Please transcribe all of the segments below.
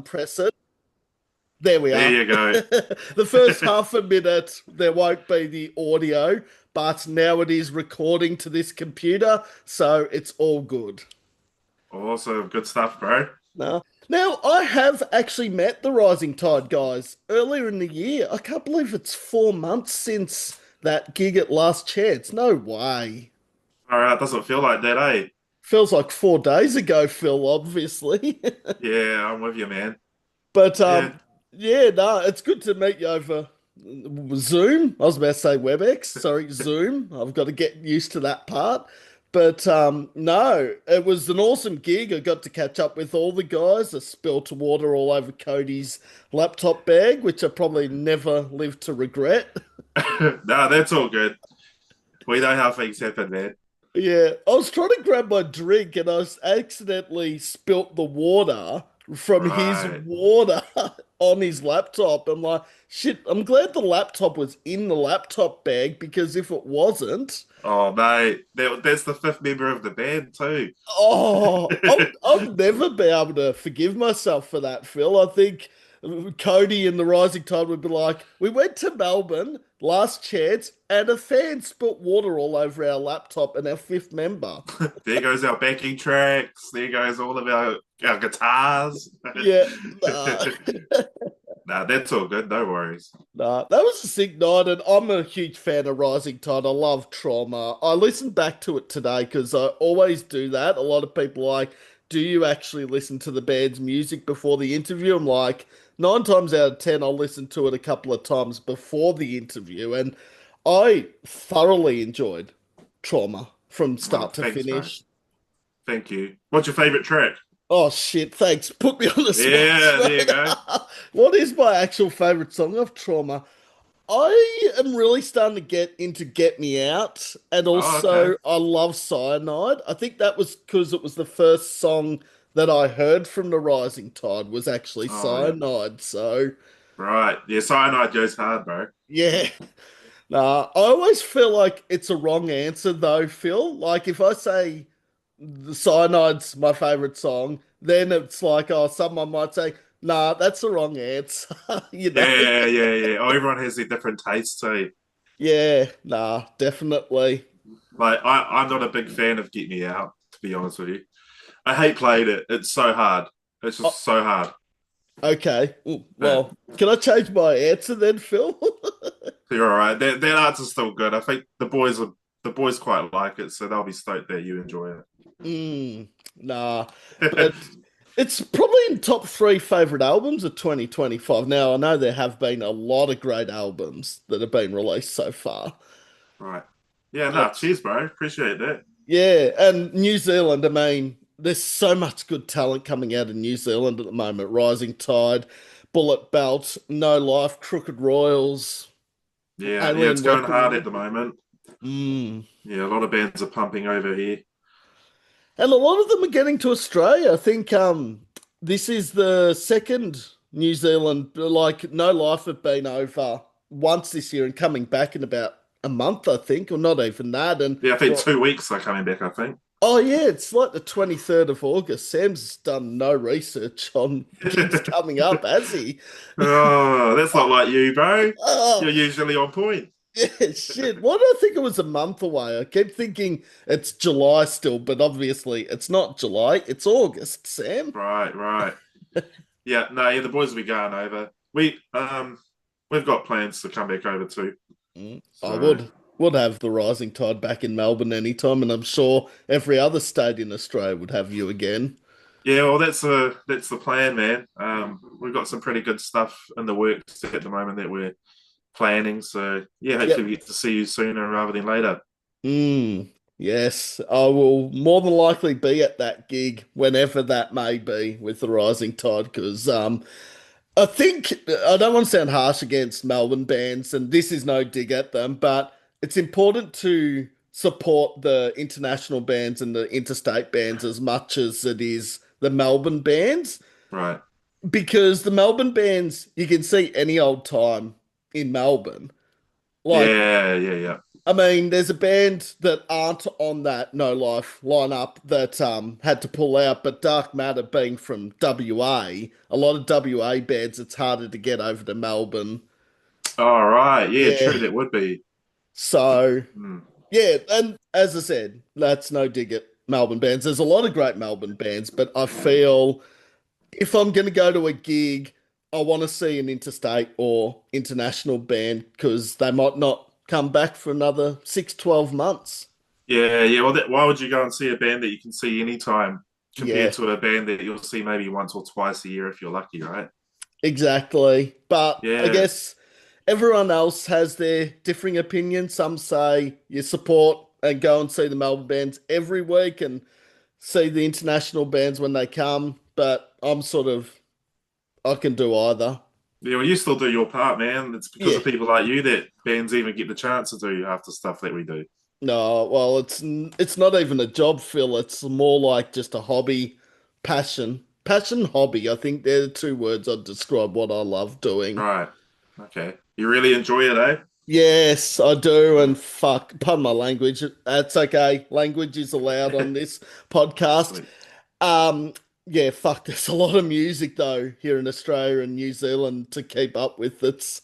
press it. There we There are. you go. The first half a minute, there won't be the audio, but now it is recording to this computer, so it's all good. Awesome. Good stuff, bro. Now, I have actually met the Rising Tide guys earlier in the year. I can't believe it's 4 months since that gig at Last Chance. No way. All right. Doesn't feel like that, eh? Feels like 4 days ago, Phil, obviously. Yeah, I'm with you, man. But Yeah. yeah, no, it's good to meet you over Zoom. I was about to say WebEx. Sorry, Zoom. I've got to get used to that part. But no, it was an awesome gig. I got to catch up with all the guys. I spilled water all over Cody's laptop bag, which I probably never live to regret. No, that's all good. We know how things happen, man. Yeah, I was trying to grab my drink and I was accidentally spilt the water from his Right. water on his laptop. I'm like, shit, I'm glad the laptop was in the laptop bag because if it wasn't, Oh, mate. That's the fifth member of the band, too. I'll never be able to forgive myself for that, Phil. I think Cody and the Rising Tide would be like, we went to Melbourne last chance and a fan spilt water all over our laptop and our fifth member. There goes our backing tracks. There goes all of our guitars. Yeah, nah. Nah, that's all good. No worries. Nah, that was a sick night, and I'm a huge fan of Rising Tide. I love Trauma. I listened back to it today because I always do that. A lot of people are like, do you actually listen to the band's music before the interview? I'm like, 9 times out of 10, I'll listen to it a couple of times before the interview, and I thoroughly enjoyed Trauma from Oh, start to thanks, bro. finish. Thank you. What's your favorite track? Oh shit, thanks. Put me on the spot Yeah, there you straight go. up. What is my actual favorite song of Trauma? I am really starting to get into Get Me Out, and Oh, okay. also I love Cyanide. I think that was because it was the first song that I heard from the Rising Tide was actually Oh, yeah. Cyanide. So Right. Yeah, Cyanide goes hard, bro. yeah, nah, I always feel like it's a wrong answer though, Phil. Like if I say the Cyanide's my favorite song, then it's like, oh, someone might say, nah, that's the wrong answer, you know? Yeah, yeah, yeah. Oh, everyone has their different tastes too. Yeah, nah, definitely. Like, I'm not a big fan of Get Me Out, to be honest with you. I hate playing it. It's so hard. It's Oh, just so hard. okay. But Well, can I change my answer then, Phil? you're all right. That answer's still good. I think the boys quite like it, so they'll be stoked that you enjoy Mm, nah, it. but it's probably in top three favorite albums of 2025. Now, I know there have been a lot of great albums that have been released so far, Right. Yeah, no, but cheers, bro. Appreciate that. yeah, and New Zealand, I mean, there's so much good talent coming out of New Zealand at the moment. Rising Tide, Bullet Belt, No Life, Crooked Royals, Yeah, it's Alien going hard Weaponry. at the moment. Mm. Yeah, a lot of bands are pumping over here. And a lot of them are getting to Australia. I think this is the second New Zealand, like No Life have been over once this year and coming back in about a month, I think, or not even that. And Yeah, I think well, 2 weeks are coming back, I think. oh yeah, it's like the 23rd of August. Sam's done no research on gigs coming up, has he? Oh, that's not like you, bro. Oh, You're usually on point. yeah, shit. Why did I think it was a month away? I kept thinking it's July still, but obviously it's not July, it's August, Sam. Right, right. Yeah, no, yeah, the boys will be going over. We've got plans to come back over too. I So would have the Rising Tide back in Melbourne anytime, and I'm sure every other state in Australia would have you again. yeah, well, that's the plan, man. We've got some pretty good stuff in the works at the moment that we're planning. So yeah, hopefully Yep. we get to see you sooner rather than later. Yes, I will more than likely be at that gig whenever that may be with the Rising Tide because I think I don't want to sound harsh against Melbourne bands, and this is no dig at them, but it's important to support the international bands and the interstate bands as much as it is the Melbourne bands, Right. because the Melbourne bands you can see any old time in Melbourne. Like Yeah, yeah, yeah. I mean, there's a band that aren't on that No Life lineup that had to pull out, but Dark Matter being from WA, a lot of WA bands, it's harder to get over to Melbourne. All right, yeah, Yeah. true, that would be. So, Hmm. yeah, and as I said, that's no dig at Melbourne bands. There's a lot of great Melbourne bands, but I feel if I'm going to go to a gig, I want to see an interstate or international band because they might not come back for another 6, 12 months. Yeah, yeah. Well, why would you go and see a band that you can see anytime compared Yeah, to a band that you'll see maybe once or twice a year if you're lucky, right? exactly. But I Yeah, guess everyone else has their differing opinions. Some say you support and go and see the Melbourne bands every week and see the international bands when they come. But I'm sort of, I can do either. yeah. Well, you still do your part, man. It's because Yeah. of people like you that bands even get the chance to do half the stuff that we do. No, well, it's not even a job, Phil. It's more like just a hobby, passion, hobby. I think they're the two words I'd describe what I love doing. Right. Okay. You really enjoy it, eh? Yes, I do. Yeah. And fuck, pardon my language. That's okay. Language is allowed on this podcast. Sweet. Um, yeah, fuck. There's a lot of music though here in Australia and New Zealand to keep up with. It's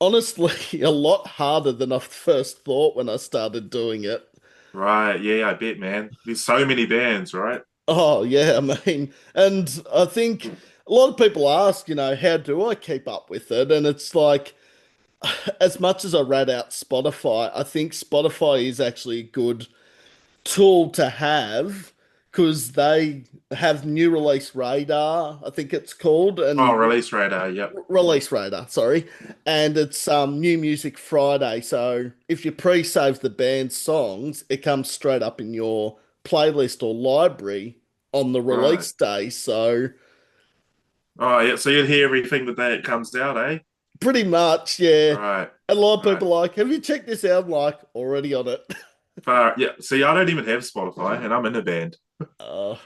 honestly a lot harder than I first thought when I started doing it. Right. Yeah, I bet, man. There's so many bands, right? Oh, yeah, I mean, and I think a lot of people ask, how do I keep up with it? And it's like, as much as I rate out Spotify, I think Spotify is actually a good tool to have because they have new release radar, I think it's called, Oh, and Release Radar. Yep. release radar, sorry, and it's New Music Friday. So if you pre-save the band's songs, it comes straight up in your playlist or library on the Right. release day. So Oh, yeah. So you'd hear everything the day it comes out, eh? pretty much, yeah. Right. A lot of Right. people are like, have you checked this out? I'm like, already on it. Yeah. See, I don't even have Spotify, and I'm in a band. Uh,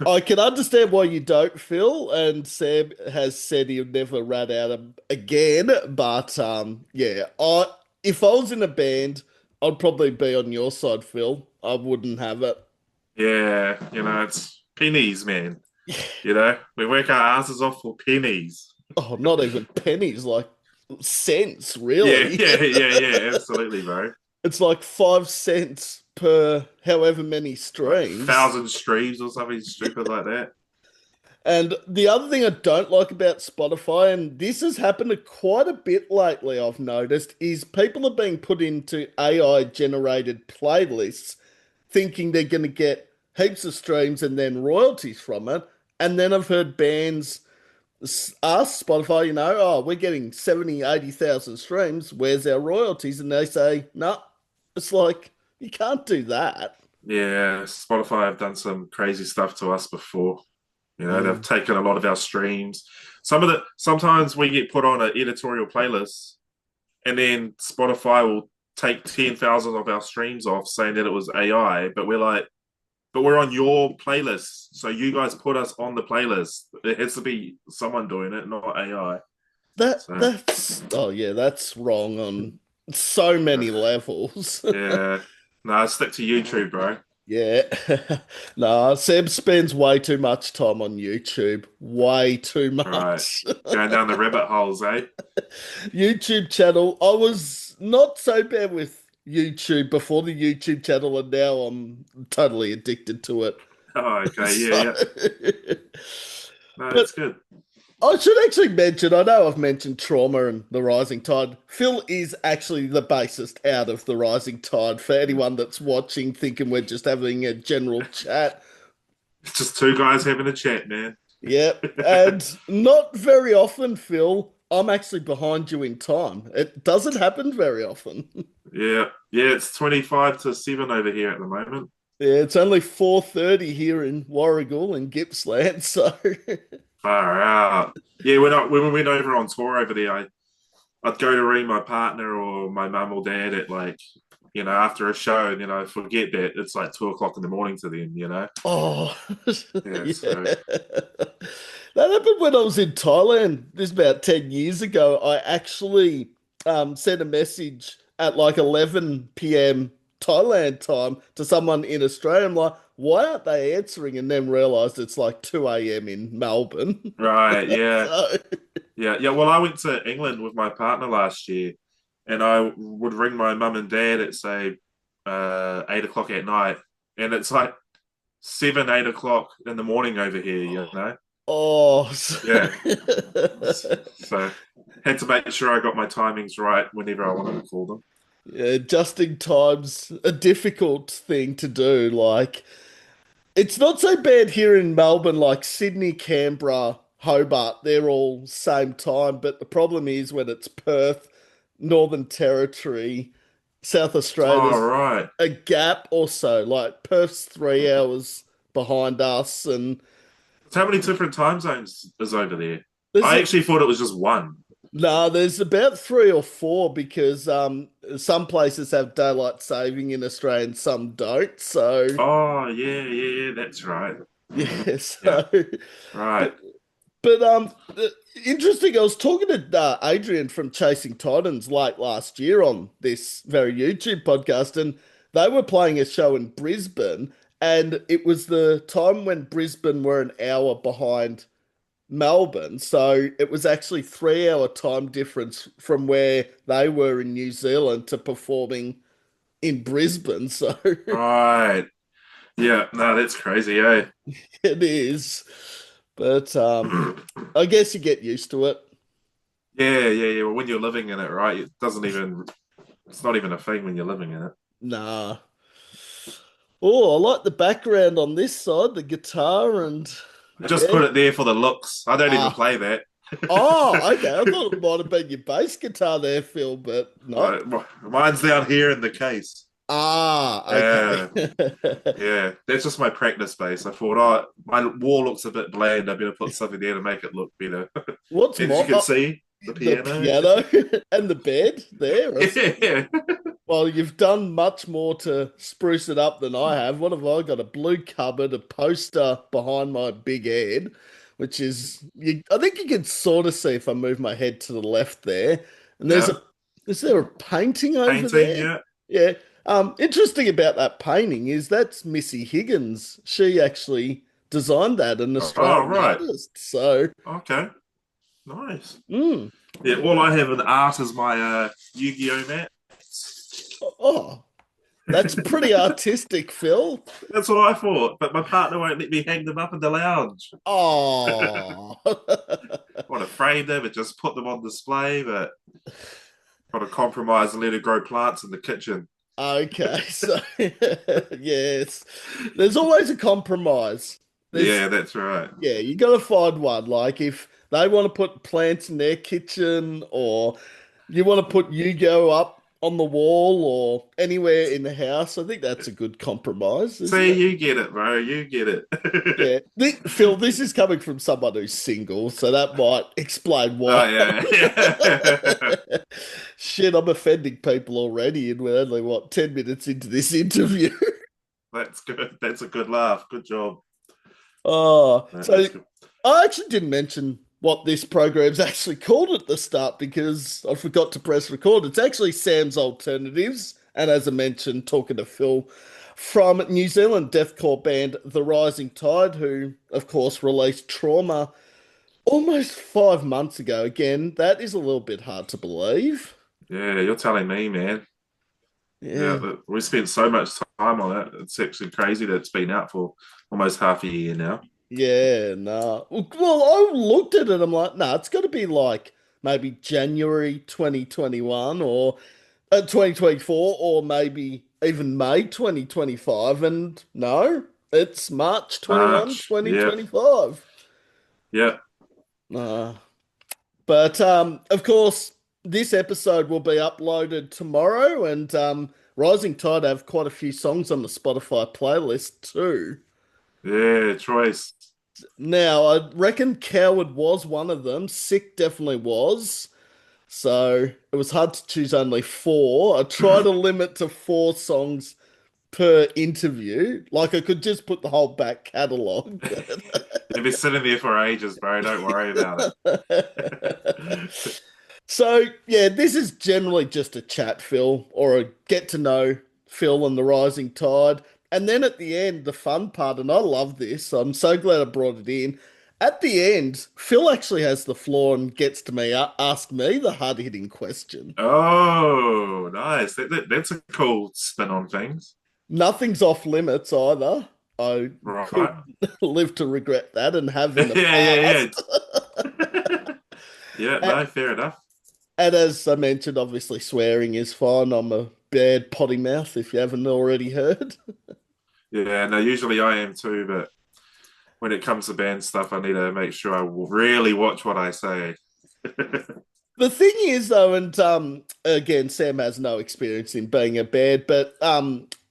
I can understand why you don't, Phil, and Sam has said he'll never rat out him again. But yeah, I if I was in a band, I'd probably be on your side, Phil. I wouldn't have it. Yeah. It's pennies, man. We work our asses off for pennies. Oh, not even pennies, like cents, Yeah. really. Yeah. Yeah. Yeah. Absolutely, bro. It's like 5 cents per however many Like streams. 1,000 streams or something stupid like that. And the other thing I don't like about Spotify, and this has happened quite a bit lately, I've noticed, is people are being put into AI generated playlists thinking they're going to get heaps of streams and then royalties from it. And then I've heard bands ask Spotify, oh, we're getting 70, 80,000 streams. Where's our royalties? And they say, no, it's like, you can't do that. Yeah, Spotify have done some crazy stuff to us before. They've Mm. taken a lot of our streams. Sometimes we get put on an editorial playlist, and then Spotify will take 10,000 of our streams off, saying that it was AI. But we're like, but we're on your playlist, so you guys put us on the playlist. It has to be someone doing it, not AI. So That's oh yeah, that's wrong on so many levels. yeah, no, stick to YouTube, bro. Yeah. No, Sam spends way too much time on YouTube. Way too All right, much. going down the rabbit holes, eh? YouTube channel. I was not so bad with YouTube before the YouTube channel, and now I'm totally addicted to it. Oh, okay, yeah, So, yeah. No, but it's good. I should actually mention, I know I've mentioned Trauma and The Rising Tide. Phil is actually the bassist out of The Rising Tide for anyone that's watching, thinking we're just having a general chat. It's just two guys having a chat, man. Yep. And not very often, Phil, I'm actually behind you in time. It doesn't happen very often. Yeah, yeah. It's 25 to 7 over here at the moment. Yeah, it's only 4:30 here in Warragul and Gippsland, so Far out. Yeah, when we went over on tour over there, I'd go to ring my partner or my mum or dad at like, after a show, and forget that it's like 2 o'clock in the morning to them. oh, Yeah, so yeah. That happened when I was in Thailand. This is about 10 years ago. I actually sent a message at like 11 p.m. Thailand time to someone in Australia. I'm like, why aren't they answering? And then realized it's like 2 a.m. in Melbourne. Right, yeah. So, Yeah, yeah. Well, I went to England with my partner last year, and I would ring my mum and dad at say 8 o'clock at night, and it's like 7, 8 o'clock in the morning over here. You know? oh, Yeah. So had to make sure I got my timings right whenever I wanted to call them. yeah, adjusting time's a difficult thing to do. Like, it's not so bad here in Melbourne, like Sydney, Canberra, Hobart, they're all same time. But the problem is when it's Perth, Northern Territory, South Australia, Oh, there's right. a gap or so. Like Perth's 3 hours behind us, and So how many different time zones is over there? there's I a actually thought it was just one. no, there's about three or four because some places have daylight saving in Australia and some don't. So Oh, yeah, yeah, yeah. That's right. yeah, Yeah, so right. but interesting. I was talking to Adrian from Chasing Titans late last year on this very YouTube podcast, and they were playing a show in Brisbane, and it was the time when Brisbane were an hour behind Melbourne, so it was actually 3 hour time difference from where they were in New Zealand to performing in Brisbane. So Right. Yeah, no, that's crazy, eh? it is, but Yeah, I guess you get used to it. yeah, yeah. Well, when you're living in it, right, it's not even a thing when you're living in it. Nah. Oh, I like the background on this side, the guitar and I just yeah. put it there for the looks. I don't even Ah, play that. oh, okay. I thought it might have been your bass guitar there, Phil, but not. Mine's down here in the case. Ah, Yeah, okay. yeah. That's just my practice space. I thought, oh, my wall looks a bit bland. I better put something there to make it look better. What's And as you more, can see, the the piano. piano and the bed there. Yeah. Well, you've done much more to spruce it up than I have. What have I got? A blue cupboard, a poster behind my big head, which is I think you can sort of see if I move my head to the left there. And there's Yeah. a is there a painting over Painting, there? yeah. Yeah. Interesting about that painting is that's Missy Higgins. She actually designed that, an Oh, Australian right. artist. So, Okay. Nice. mm, Yeah, all I have in art is my Yu-Gi-Oh mat. oh, that's pretty artistic, Phil. That's what I thought, but my partner won't let me hang them up in the lounge. Oh. I want to frame them and just put them on display, but got to compromise and let her grow plants in the kitchen. Okay, so yes, there's always a compromise. There's Yeah, that's right. yeah, you got to find one. Like if they want to put plants in their kitchen, or you want to put Yugo up on the wall or anywhere in the house, I think that's a good compromise, isn't See, it? you get it, bro. You get it. Yeah, Phil, this is coming from someone who's single, so that might explain Oh why. yeah, yeah. Shit, I'm offending people already, and we're only what 10 minutes into this interview. That's good. That's a good laugh. Good job. Oh, so That's good. I actually didn't mention what this program's actually called at the start because I forgot to press record. It's actually Sam's Alternatives, and as I mentioned, talking to Phil from New Zealand deathcore band The Rising Tide, who, of course, released Trauma almost 5 months ago. Again, that is a little bit hard to believe. Yeah, you're telling me, man. Yeah, Yeah. we spent so much time on it. It's actually crazy that it's been out for almost half a year now. Yeah, nah. Well, I looked at it. I'm like, nah, it's got to be like maybe January 2021 or 2024 or maybe even May 2025. And no, it's March 21, March. Yeah, 2025. yeah, Nah. But of course, this episode will be uploaded tomorrow, and Rising Tide have quite a few songs on the Spotify playlist too. yeah. Choice. Now, I reckon Coward was one of them. Sick definitely was. So it was hard to choose only four. I try to limit to four songs per interview. Like I could just put the whole back catalogue. You'll be sitting there for ages, bro. Don't worry about But it. So, yeah, this is generally just a chat Phil or a get to know Phil and the Rising Tide. And then at the end, the fun part, and I love this, I'm so glad I brought it in. At the end, Phil actually has the floor and gets to ask me the hard hitting question. Oh, nice. That's a cool spin on things. Nothing's off limits either. I could Right. live to regret that and have in Yeah, the yeah, past. yeah. Yeah, And, no, fair enough. and as I mentioned, obviously swearing is fine. I'm a bad potty mouth if you haven't already heard. Yeah, no, usually I am too, but when it comes to band stuff, I need to make sure I really watch what I say. The thing is, though, and again, Sam has no experience in being a band, but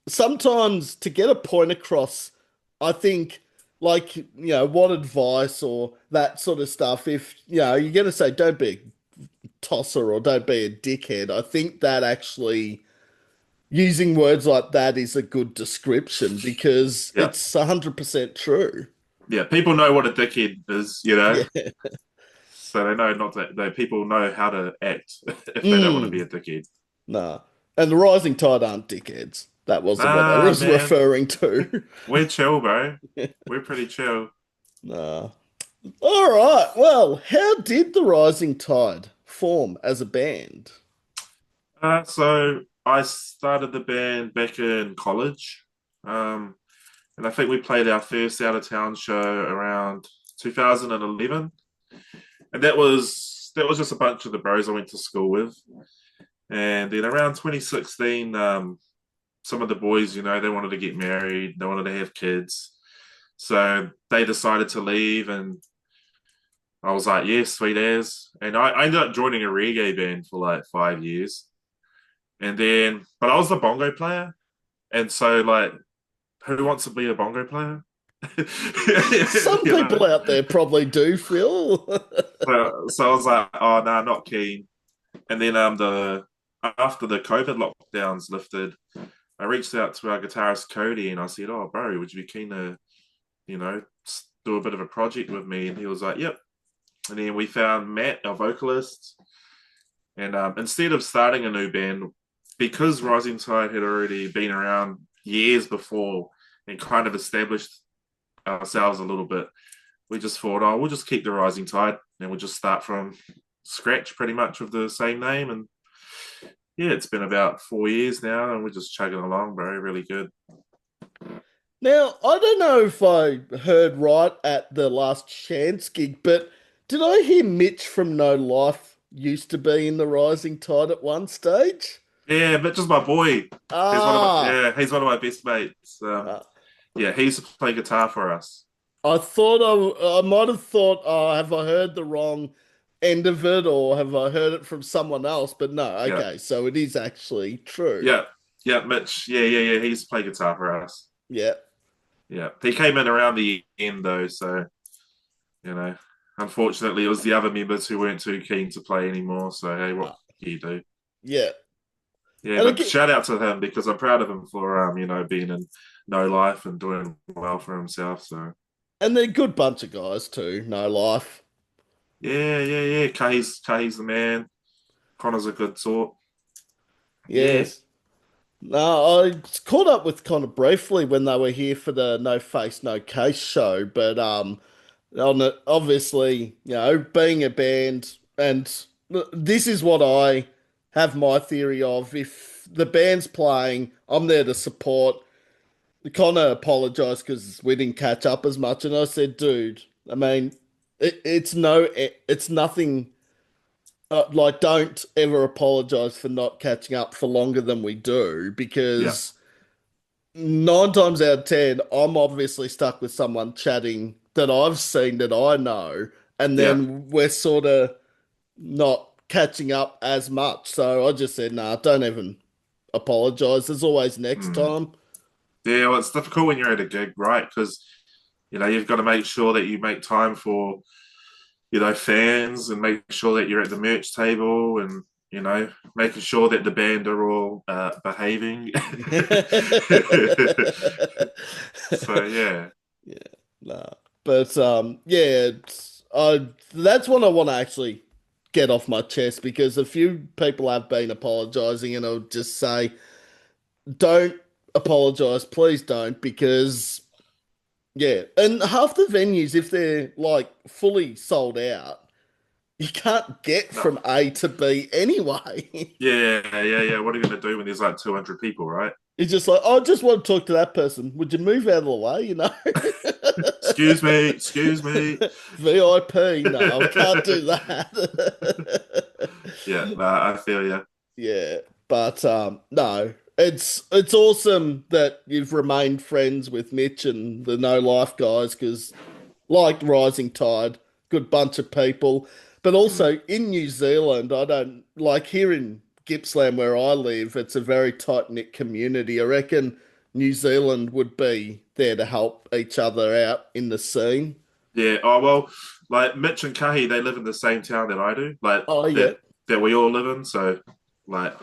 sometimes to get a point across, I think, what advice or that sort of stuff, if, you're going to say, don't be a tosser or don't be a dickhead, I think that actually using words like that is a good description because Yeah, it's 100% true. yeah. People know what a dickhead is, you know, Yeah. so they know not to. They people know how to act if they don't want to be Mm, a dickhead. nah. And the Rising Tide aren't dickheads. That wasn't what I Nah, was man, referring to. we're chill, bro. We're pretty chill. Nah. All right. Well, how did the Rising Tide form as a band? So I started the band back in college, um, and I think we played our first out of town show around 2011, and that was just a bunch of the bros I went to school with. And then around 2016, some of the boys, they wanted to get married, they wanted to have kids, so they decided to leave, and I was like, "Yeah, sweet as." And I ended up joining a reggae band for like 5 years. And then, but I was the bongo player. And so, like, who wants to be a bongo player? Some you know? people out there probably do, Phil. So I was like, oh, no, not keen. And then the after the COVID lockdowns lifted, I reached out to our guitarist Cody and I said, oh, bro, would you be keen to, you know, do a bit of a project with me? And he was like, yep. And then we found Matt, our vocalist. And instead of starting a new band, because Rising Tide had already been around years before and kind of established ourselves a little bit, we just thought, oh, we'll just keep the Rising Tide and we'll just start from scratch pretty much with the same name. And yeah, it's been about 4 years now and we're just chugging along, bro. Really good. Now, I don't know if I heard right at the last Chance gig, but did I hear Mitch from No Life used to be in the Rising Tide at one stage? Yeah, but just my boy. Ah, He's one of my best mates. uh, Yeah, he used to play guitar for us. I thought I might have thought, oh, have I heard the wrong end of it or have I heard it from someone else? But no, Yeah, okay, so it is actually true. yeah, yeah, Mitch. Yeah. He used to play guitar for us. Yeah. Yeah, he came in around the end though, so you know, unfortunately, it was the other members who weren't too keen to play anymore. So hey, what Uh, can you do? yeah. Yeah, And but again, shout out to him because I'm proud of him for being in no life and doing well for himself. So and they're a good bunch of guys too, No Life. yeah. Kay's the man. Connor's a good sort. Yeah, Yes. No, I caught up with Connor briefly when they were here for the No Face No Case show, but on it, obviously, being a band, and this is what I have my theory of. If the band's playing, I'm there to support. Connor apologized because we didn't catch up as much, and I said, dude, I mean, it's nothing. Like, don't ever apologize for not catching up for longer than we do yeah, because nine times out of ten, I'm obviously stuck with someone chatting that I've seen that I know, and yeah. then we're sort of not catching up as much. So I just said, nah, don't even apologize. There's always next Mm. time. Yeah, well, it's difficult when you're at a gig, right? Because you've got to make sure that you make time for fans and make sure that you're at the merch table and making sure that the band are all behaving. So yeah, Yeah, nah. But yeah, that's what I want to actually get off my chest because a few people have been apologizing, and I'll just say, don't apologize, please don't, because yeah, and half the venues, if they're like fully sold out, you can't get No. from A to B anyway. Yeah. What are you gonna do when there's like 200 people, right? It's just like, I just want to talk to that person. Would you move out of the way, you know? Excuse me, excuse me. VIP, no, I can't do that. Yeah, nah, I feel you. Yeah, but no, it's awesome that you've remained friends with Mitch and the No Life guys because, like Rising Tide, good bunch of people. But Mm. also in New Zealand, I don't like here in Gippsland where I live. It's a very tight-knit community. I reckon New Zealand would be there to help each other out in the scene. Yeah. Oh well, like Mitch and Kahi, they live in the same town that I do. Like Oh yeah, that we all live in. So like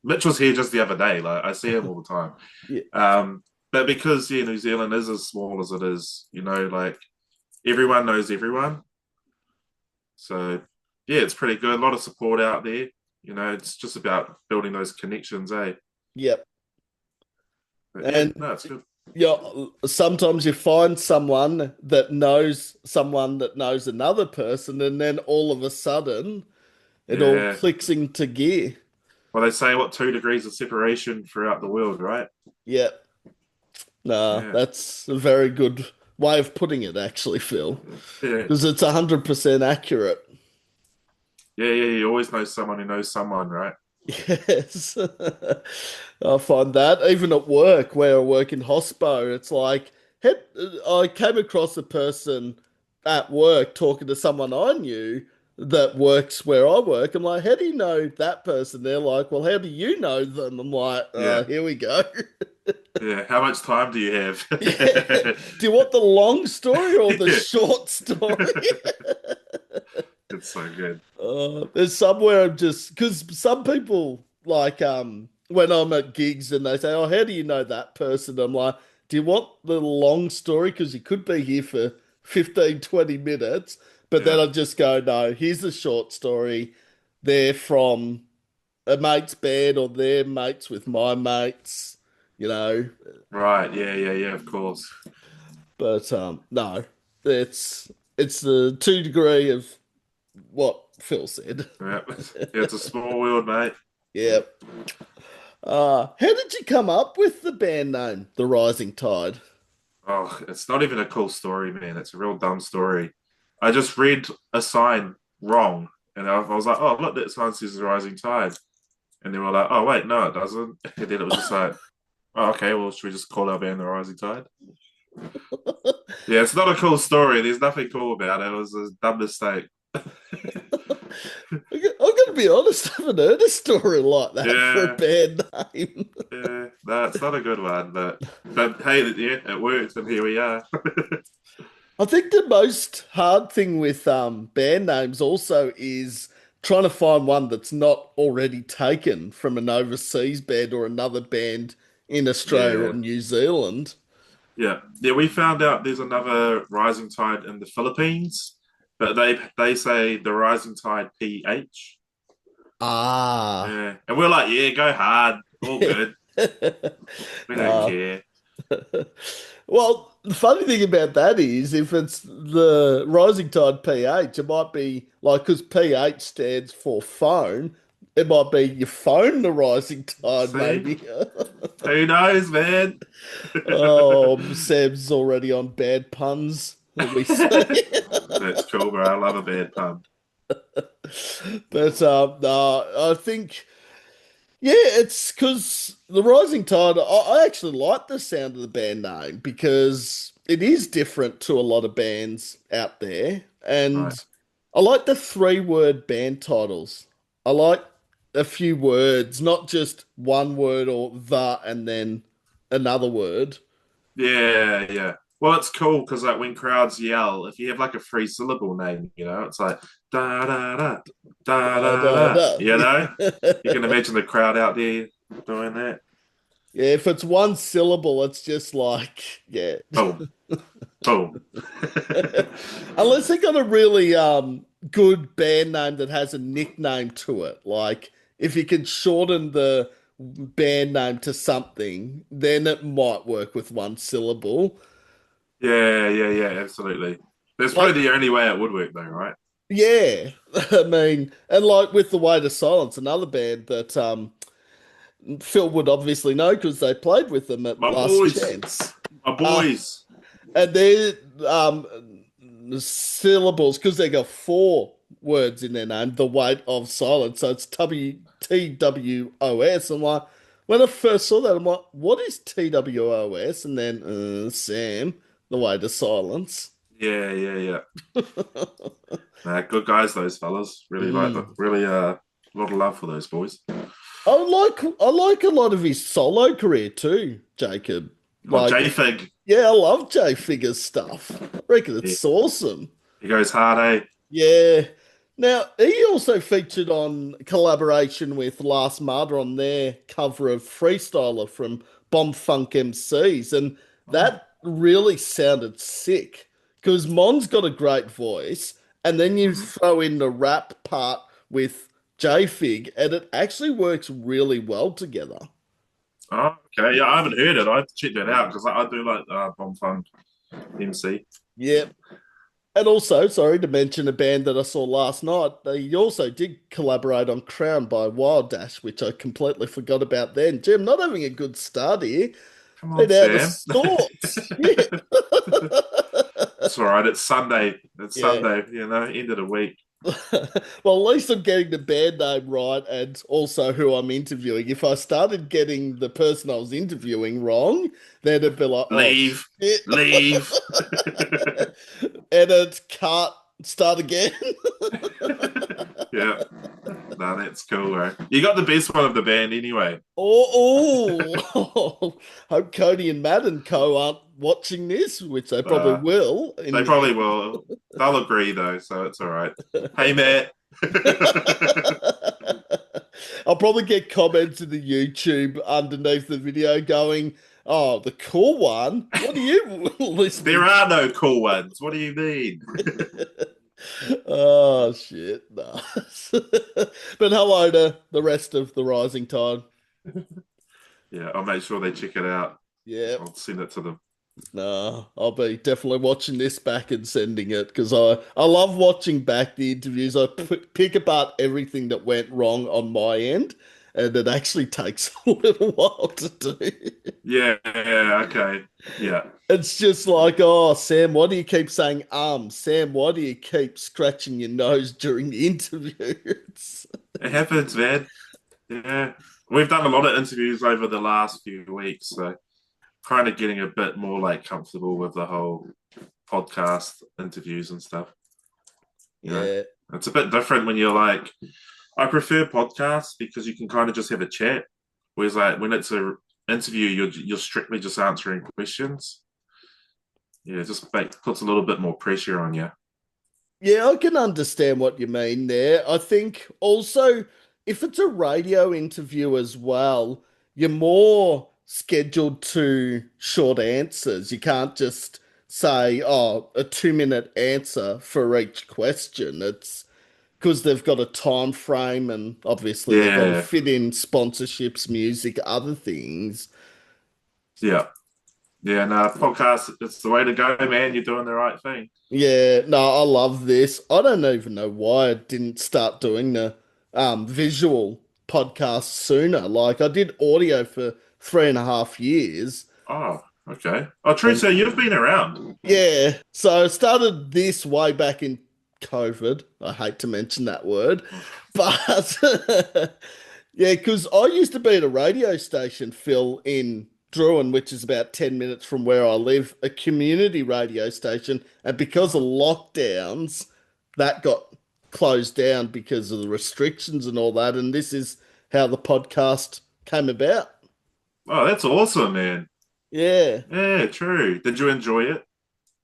Mitch was here just the other day. Like I see him all the time. yeah, But because New Zealand is as small as it is, like everyone knows everyone. So yeah, it's pretty good. A lot of support out there. It's just about building those connections, eh? yep. But yeah, And no, it's good. yeah, sometimes you find someone that knows another person, and then all of a sudden it all Yeah. clicks into gear. Well, they say what 2 degrees of separation throughout the world, right? Yep. Nah, Yeah. that's a very good way of putting it, actually, Phil, Yeah. because it's 100% accurate. Yeah. You always know someone who knows someone, right? Yes. I find that even at work, where I work in hospo, it's like, I came across a person at work talking to someone I knew that works where I work. I'm like, how do you know that person? They're like, well, how do you know them? I'm like, Yeah. here we go. Yeah. How much time do you have? Yeah. Do you want the long story or the Yeah. short story? It's so good. There's somewhere I'm just because some people like when I'm at gigs and they say, "Oh, how do you know that person?" I'm like, "Do you want the long story? Because you could be here for 15, 20 minutes." But then Yeah. I just go, "No, here's a short story. They're from a mate's band or they're mates with my mates, you know." Right. Yeah. Of course. But no, it's the 2 degree of what Phil said. Yeah. Yeah. It's a small world, mate. Yeah. How did you come up with the band name, The Rising Tide? Oh, it's not even a cool story, man. It's a real dumb story. I just read a sign wrong, and I was like, "Oh, look, that sign says the rising tide." And they were like, "Oh, wait, no, it doesn't." And then it was just like, "Oh, okay. Well, should we just call our band the Rising Tide?" Yeah, it's not a cool story. There's nothing cool about it. It was a dumb mistake. I'm gonna be honest, I haven't heard a story like that for a Yeah, band name. yeah. No, it's not a good one, but hey, yeah, it worked, and here we are. I think the most hard thing with band names also is trying to find one that's not already taken from an overseas band or another band in Australia or Yeah, New Zealand. yeah. We found out there's another Rising Tide in the Philippines, but they say the Rising Tide PH. Ah. Yeah, and we're like, yeah, go hard, all good. We don't Uh, care. well, the funny thing about that is if it's the Rising Tide PH, it might be like because PH stands for phone, it might be your phone, the Rising Tide, See, maybe. who knows, man? Oh, Sam's already on bad puns, let me say. That's cool, bro. I love a bad pun. But no, I think. Yeah, it's because the Rising Tide, I actually like the sound of the band name because it is different to a lot of bands out there. Right. And I like the 3 word band titles. I like a few words, not just one word or the and then another word. Yeah. Well, it's cool because like when crowds yell, if you have like a 3 syllable name, it's like da da da da Da, da da, da. da. You can imagine the crowd out there doing that. Yeah, if it's one syllable, it's just like, yeah. Boom, boom. Unless they got a really good band name that has a nickname to it. Like if you can shorten the band name to something, then it might work with one syllable. Yeah, yeah, yeah, absolutely. That's Like, probably the only way it would work, though, right? yeah, I mean, and like with the Way to Silence, another band that Phil would obviously know because they played with them at My Last boys, Chance. my Uh, boys. and their syllables, because they got four words in their name, the weight of silence. So it's TWOS. I'm like, when I first saw that, I'm like, what is TWOS? And then Sam, the way to silence. Yeah, yeah, yeah. Good guys, those fellas. Really like that. Mm. Really, a lot of love for those boys. I like a lot of his solo career too, Jacob. Oh, Like, J-Fig. yeah, I love Jay Figures stuff. I reckon Yeah, it's awesome. he goes hard, eh? Yeah. Now, he also featured on collaboration with Last Martyr on their cover of Freestyler from Bomb Funk MCs, and Oh. that really sounded sick because Mon's got a great voice, and then you Mhm. throw in the rap part with J-Fig, and it actually works really well together. Oh, okay. Yeah, I haven't heard it. I have to check that out because I do like Bomb Funk MC. Yep. And also, sorry to mention a band that I saw last night. They also did collaborate on Crown by Wild Dash, which I completely forgot about then. Jim, not having a good start here. Come They're on, down the Sam. sorts. Yeah. It's all right. It's Sunday. It's Yeah. Sunday. End of the week. Well, at least I'm getting the band name right and also who I'm interviewing. If I started getting the person I was interviewing wrong, then it'd be like, oh Leave. shit. Leave. Edit, cut, start again. Yeah. No, that's cool, right? You got the best one of the band anyway. Oh, hope Cody and Matt and Co aren't watching this, which they probably Uh, will in they the probably end. will. They'll agree though, so it's all right. Hey, Matt. I'll probably get comments in the YouTube underneath the video going, "Oh, the cool one. What are you There listening are no cool ones. What do you mean? to?" Oh shit, no. But hello to the rest of the Rising Tide. Yeah, I'll make sure they check it out. Yeah. I'll send it to them. No, I'll be definitely watching this back and sending it because I love watching back the interviews. I pick apart everything that went wrong on my end, and it actually takes a little while to do. Yeah, yeah, okay. Yeah. It's just like, oh, Sam, why do you keep saying Sam, why do you keep scratching your nose during the interview? It happens, man. Yeah. We've done a lot of interviews over the last few weeks, so kind of getting a bit more like comfortable with the whole podcast interviews and stuff. You know, Yeah, it's a bit different when you're like, I prefer podcasts because you can kind of just have a chat. Whereas like when it's a interview, you're strictly just answering questions. Yeah, it just puts a little bit more pressure on you. yeah, I can understand what you mean there. I think also if it's a radio interview as well, you're more scheduled to short answers. You can't just say, oh, a 2 minute answer for each question. It's because they've got a time frame and obviously they've got to Yeah, fit in sponsorships, music, other things. yeah, yeah. No, podcast, it's the way to go, man. You're doing the right thing. Yeah, no, I love this. I don't even know why I didn't start doing the visual podcast sooner. Like I did audio for 3.5 years. Oh, okay. Oh, true. And So you've been around. yeah, so I started this way back in COVID. I hate to mention that word, but yeah, because I used to be at a radio station, Phil, in Druin, which is about 10 minutes from where I live, a community radio station. And because of lockdowns, that got closed down because of the restrictions and all that. And this is how the podcast came about. Oh, that's awesome, man. Yeah. Yeah, true. Did you enjoy it?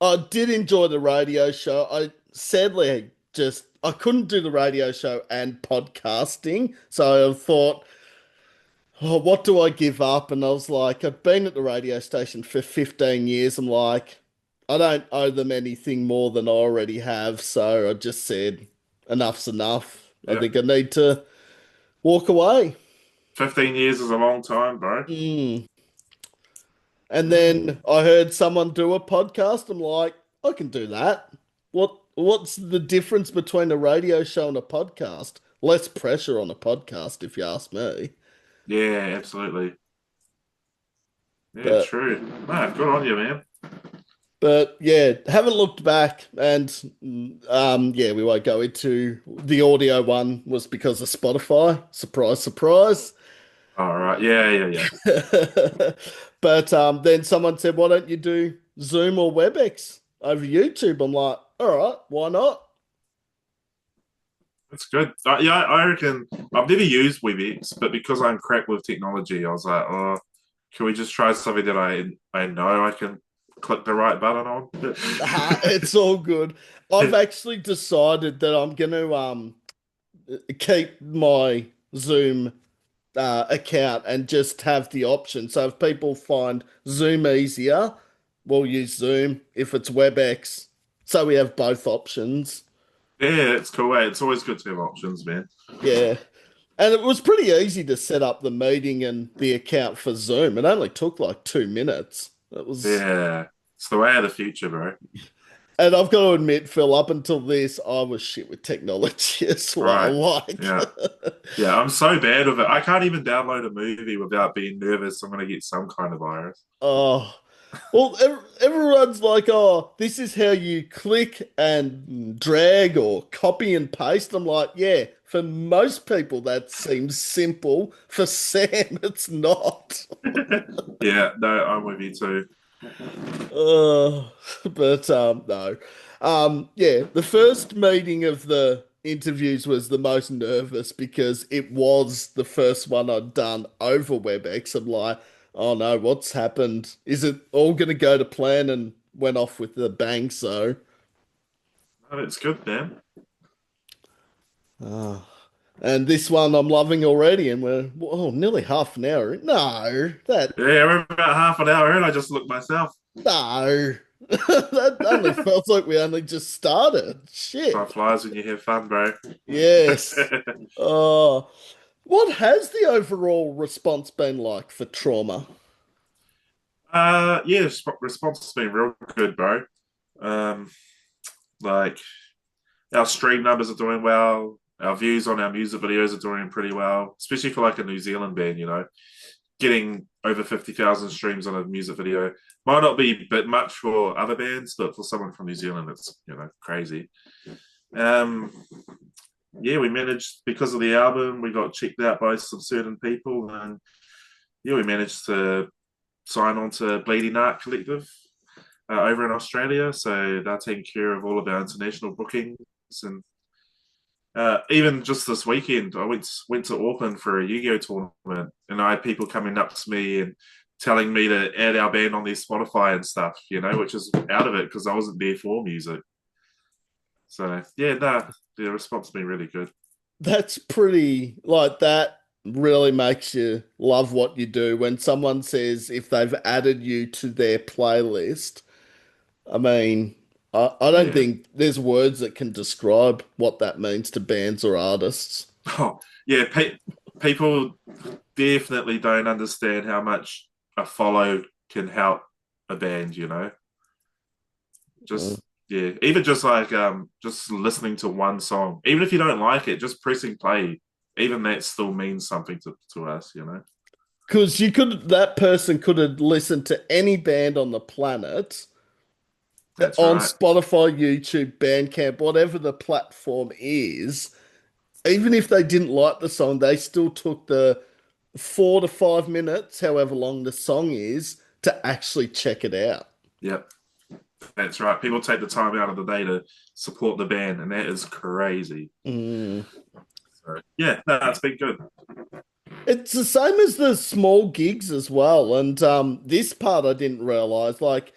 I did enjoy the radio show. I sadly just I couldn't do the radio show and podcasting, so I thought, oh, what do I give up? And I was like, I've been at the radio station for 15 years. I'm like, I don't owe them anything more than I already have, so I just said. enough's enough. I Yeah. think I need to walk away. 15 years is a long time, bro. Mm. And then I heard someone do a podcast. I'm like, I can do that. What's the difference between a radio show and a podcast? Less pressure on a podcast, if you ask me. Yeah, absolutely. Yeah, But true. Man, good on you, man. but yeah, haven't looked back, and yeah, we won't go into the audio one was because of Spotify. Surprise, surprise. All right. Yeah, yeah, yeah. But then someone said, "Why don't you do Zoom or WebEx over YouTube?" I'm like, "All right, why not?" That's good. Yeah, I reckon I've never used WebEx, but because I'm crap with technology, I was like, oh, can we just try something that I know I can click the right button on? Nah, it's all good. I've actually decided that I'm gonna keep my Zoom account and just have the option. So if people find Zoom easier, we'll use Zoom. If it's WebEx, so we have both options. Yeah, it's cool. It's always good to have options, man. Yeah. And it was pretty easy to set up the meeting and the account for Zoom. It only took like 2 minutes. It was, Yeah, it's the way of the future, bro. and I've got to admit, Phil, up until this, I was shit with technology as Right. well. Like, Yeah. Yeah, I'm so bad with it. I can't even download a movie without being nervous I'm going to get some kind of virus. oh, well, everyone's like, oh, this is how you click and drag or copy and paste. I'm like, yeah, for most people, that seems simple. For Sam, it's not. Yeah, no, I'm with you too. Uh, but no. Yeah, the first meeting of the interviews was the most nervous because it was the first one I'd done over WebEx. I'm like, oh no, what's happened? Is it all gonna go to plan? And went off with the bang, so No, it's good, man. oh. And this one I'm loving already, and we're nearly half an hour. No, Yeah, we're about half an hour in. I just looked myself. no. That only felt like we only just started. Time Shit. flies when you have fun, bro. Yes. Oh, what has the overall response been like for trauma? Yeah, response has been real good, bro. Um, like our stream numbers are doing well. Our views on our music videos are doing pretty well, especially for like a New Zealand band. Getting over 50,000 streams on a music video might not be a bit much for other bands, but for someone from New Zealand, it's crazy. Um, yeah, we managed because of the album. We got checked out by some certain people, and yeah, we managed to sign on to Bleeding Art Collective over in Australia. So they're taking care of all of our international bookings. And even just this weekend, I went to Auckland for a Yu-Gi-Oh tournament, and I had people coming up to me and telling me to add our band on their Spotify and stuff, which is out of it because I wasn't there for music. So yeah, no, the response has been really good. That's pretty, like, that really makes you love what you do when someone says if they've added you to their playlist. I mean, I don't Yeah. think there's words that can describe what that means to bands or artists. Oh, yeah. People definitely don't understand how much a follow can help a band. Uh, Just yeah, even just like just listening to one song, even if you don't like it, just pressing play, even that still means something to us. Because that person could have listened to any band on the planet That's on right. Spotify, YouTube, Bandcamp, whatever the platform is. Even if they didn't like the song, they still took the 4 to 5 minutes, however long the song is, to actually check it out. Yep, that's right. People take the time out of the day to support the band, and that is crazy. Mm. So yeah, no, it's been good. It's the same as the small gigs as well. And this part I didn't realize. Like,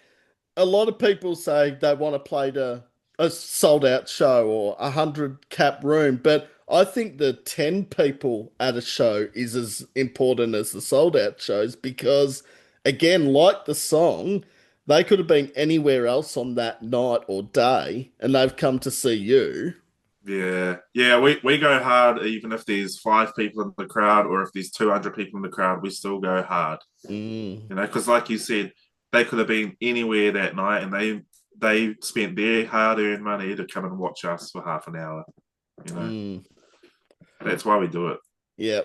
a lot of people say they want to play to a sold out show or 100 cap room, but I think the 10 people at a show is as important as the sold out shows because, again, like the song, they could have been anywhere else on that night or day and they've come to see you. Yeah, yeah, we go hard even if there's 5 people in the crowd or if there's 200 people in the crowd, we still go hard. Mm, Because like you said, they could have been anywhere that night, and they spent their hard-earned money to come and watch us for half an hour. You know, mm, that's why we do it. yeah.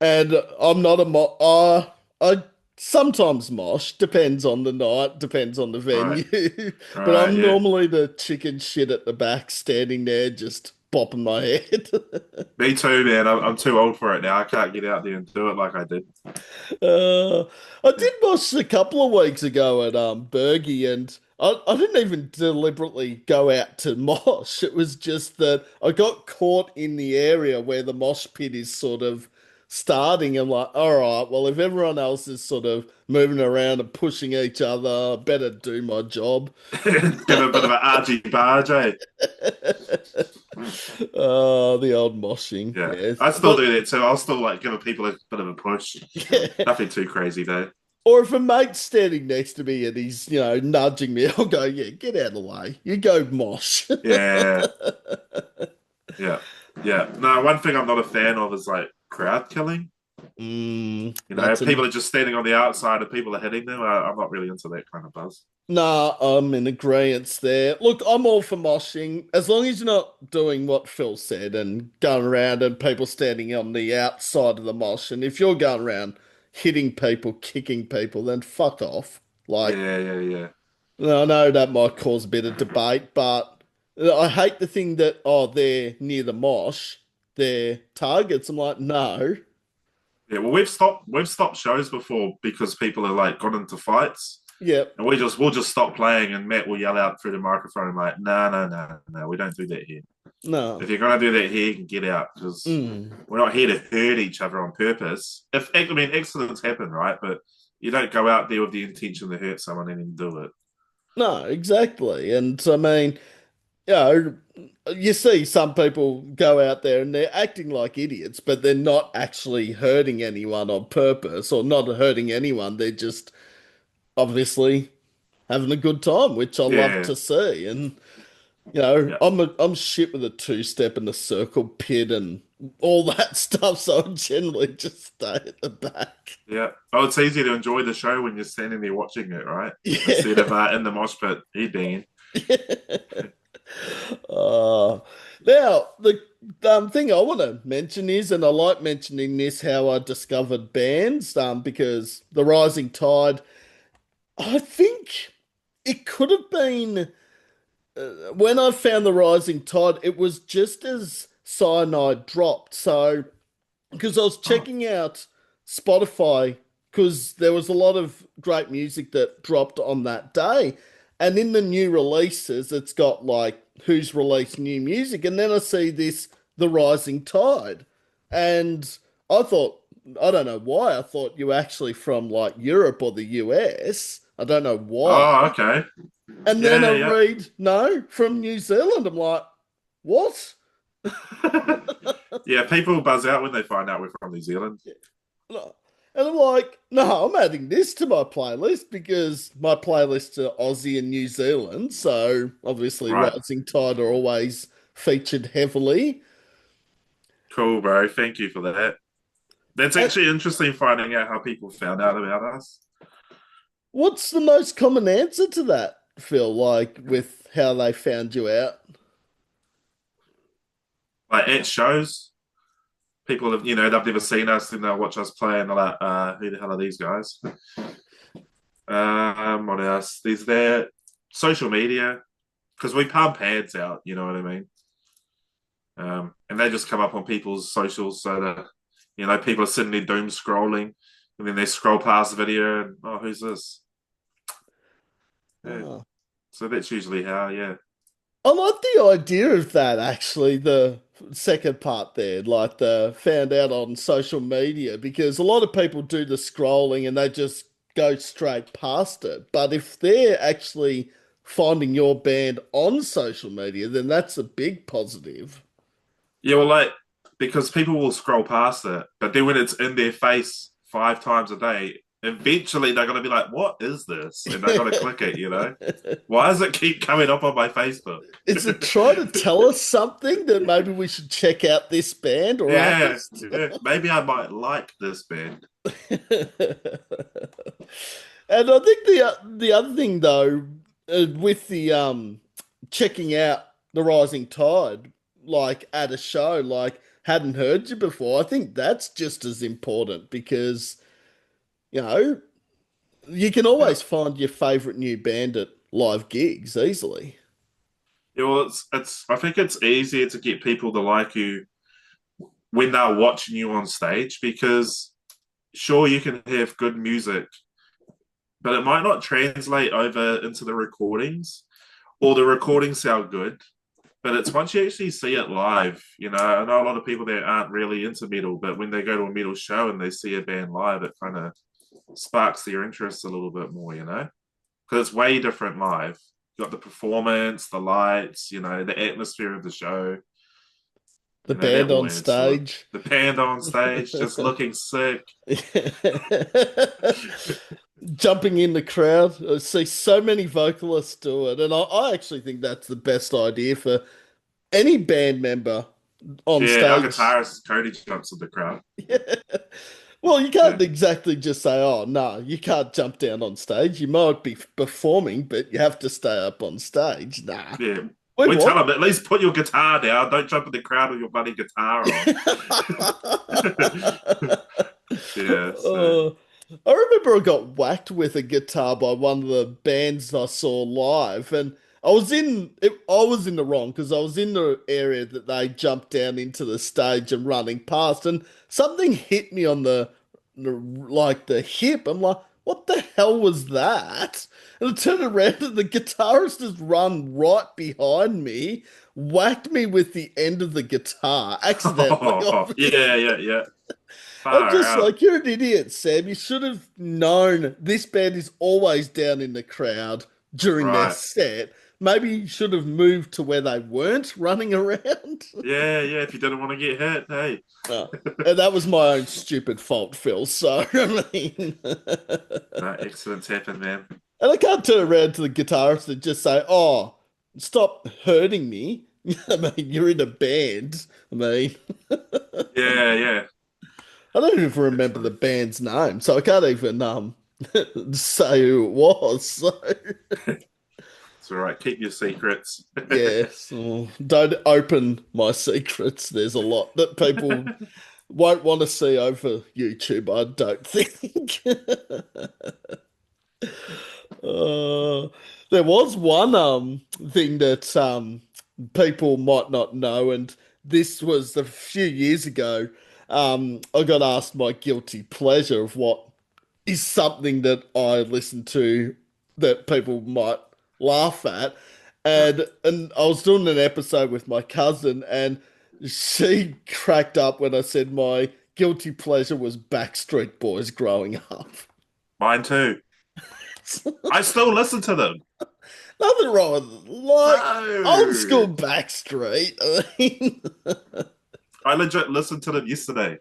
And I'm not a I sometimes mosh, depends on the night, depends on the Right, venue. But right, I'm yeah. normally the chicken shit at the back, standing there just bopping my head. Me too, man. I'm too old for it now. I can't get out there and do it like I did. Uh, I did mosh a couple of weeks ago at Bergie, and I didn't even deliberately go out to mosh. It was just that I got caught in the area where the mosh pit is sort of starting. I'm like, all right, well, if everyone else is sort of moving around and pushing each other, I better do my job. Give it a bit of an argy barge, eh? The old moshing, Yeah, yes. I still But do that too. I'll still like give people a bit of a push. yeah. Nothing too crazy though. Or if a mate's standing next to me and he's, nudging me, I'll go, yeah, get out of the way. You go mosh. Yeah, yeah, yeah. No, one thing I'm not a fan of is like crowd killing. That's People an are just standing on the outside and people are hitting them. I'm not really into that kind of buzz. Nah, I'm in agreement there. Look, I'm all for moshing as long as you're not doing what Phil said and going around and people standing on the outside of the mosh. And if you're going around hitting people, kicking people, then fuck off. Like, Yeah, yeah, yeah. I know that might cause a bit of debate, but I hate the thing that, oh, they're near the mosh, they're targets. I'm like, no. Yeah, well, we've stopped shows before because people are like got into fights, Yep, and we'll just stop playing, and Matt will yell out through the microphone like, "No, no, no, no, we don't do that here. no. If you're gonna do that here, you can get out because Mm. we're not here to hurt each other on purpose. If I mean accidents happen, right? But you don't go out there with the intention to hurt someone and then do it. No, exactly. And I mean, you know, you see some people go out there and they're acting like idiots, but they're not actually hurting anyone on purpose or not hurting anyone. They're just obviously having a good time, which I love Yeah, to see. And yeah, I'm shit with a two-step and a circle pit and all that stuff, so I generally just stay at the back. yeah. Oh, it's easier to enjoy the show when you're standing there watching it, right? Instead of Yeah. in the mosh pit headbanging. Uh, Now, the thing I want to mention is, and I like mentioning this, how I discovered bands, because the Rising Tide, I think it could have been when I found the Rising Tide, it was just as Cyanide dropped. So because I was Oh, checking out Spotify because there was a lot of great music that dropped on that day. And in the new releases, it's got like who's released new music. And then I see this, The Rising Tide. And I thought, I don't know why, I thought you were actually from like Europe or the US. I don't know why. oh, okay. And then I Yeah, yeah, read, no, from New Zealand. I'm like, what? yeah. Yeah, people buzz out when they find out we're from New Zealand. And I'm like, no, I'm adding this to my playlist because my playlists are Aussie and New Zealand. So obviously, Right. Rising Tide are always featured heavily. Cool, bro. Thank you for that. That's And actually interesting finding out how people found out about us. what's the most common answer to that, Phil? Like with how they found you out? Like at shows, people have, they've never seen us and they'll watch us play and they're like, who the hell are these guys? What else? There's their social media, because we pump ads out, you know what I mean? And they just come up on people's socials so that, people are sitting there doom scrolling and then they scroll past the video and, oh, who's this? Yeah. Oh. So that's usually how, yeah. I like the idea of that actually, the second part there, like the found out on social media, because a lot of people do the scrolling and they just go straight past it. But if they're actually finding your band on social media, then that's a big positive. Yeah, well, because people will scroll past it, but then when it's in their face 5 times a day, eventually they're gonna be like, "What is this?" And they're gonna click it. Why does it keep coming up on my Facebook? Is it trying to tell us something that maybe we should check out this band or Yeah, artist? yeah. Maybe I might like this band. And I think the other thing though, with the checking out the rising tide, like at a show, like hadn't heard you before, I think that's just as important because you know you can Yeah. always find your favorite new band at live gigs easily. Yeah, well, it's. I think it's easier to get people to like you when they're watching you on stage because sure you can have good music, but it might not translate over into the recordings, or the recordings sound good. But it's once you actually see it live, I know a lot of people that aren't really into metal, but when they go to a metal show and they see a band live, it kind of sparks their interest a little bit more. Because it's way different live. You got the performance, the lights, the atmosphere of the show. The That band all on adds to it. stage. The band on stage just looking sick. Jumping in the crowd. I see so many vocalists do it, and I actually think that's the best idea for any band member on Yeah, our stage. guitarist Cody jumps in the crowd. Well, you Yeah, can't exactly just say, "Oh, no, you can't jump down on stage. You might be performing, but you have to stay up on stage." Nah, yeah. we We tell want. them at least put your guitar down. Don't jump in the crowd with your bloody guitar on. Yeah, so Uh, I remember I got whacked with a guitar by one of the bands I saw live, and I was in the wrong because I was in the area that they jumped down into the stage and running past, and something hit me on the hip. I'm like, what the hell was that? And I turned around and the guitarist has run right behind me, whacked me with the end of the guitar accidentally, yeah, obviously. yeah, yeah. I'm Far just out. like, you're an idiot, Sam. You should have known this band is always down in the crowd during their Right. set. Maybe you should have moved to where they weren't running around. Yeah, yeah. If you didn't want to get hit, hey. Oh, and that was my own stupid fault, Phil. So, I mean, No, accidents happen, man. and I can't turn around to the guitarist and just say, oh, stop hurting me. I mean, you're in a band. I mean, Yeah, yeah. I don't even That's remember the funny. band's name, so I can't even say who it was. So It's all right. Keep your secrets. yes, don't open my secrets. There's a lot that people won't want to see over YouTube, I don't think. Uh, there was one thing that people might not know, and this was a few years ago. I got asked my guilty pleasure of what is something that I listen to that people might laugh at. Yeah. And I was doing an episode with my cousin and she cracked up when I said my guilty pleasure was Backstreet Boys growing up. Mine too. I still listen to them. Nothing wrong with like old school No. Backstreet. I mean, I legit listened to them yesterday.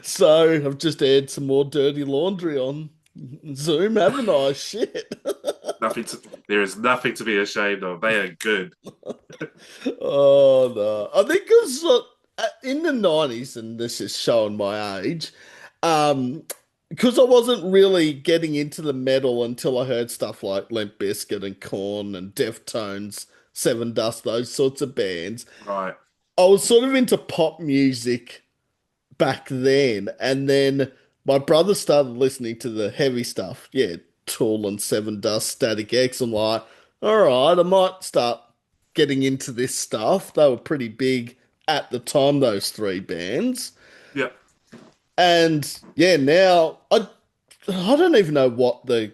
so I've just aired some more dirty laundry on Zoom, haven't I? Shit. There is nothing to be ashamed of. They are good. Oh no. I think it was in the 90s, and this is showing my age, um, because I wasn't really getting into the metal until I heard stuff like Limp Bizkit and Korn and Deftones, Seven Dust, those sorts of bands. Right. I was sort of into pop music back then, and then my brother started listening to the heavy stuff. Yeah, Tool and Seven Dust, Static X. I'm like, all right, I might start getting into this stuff. They were pretty big at the time, those three bands. Yeah. And yeah, now I don't even know what the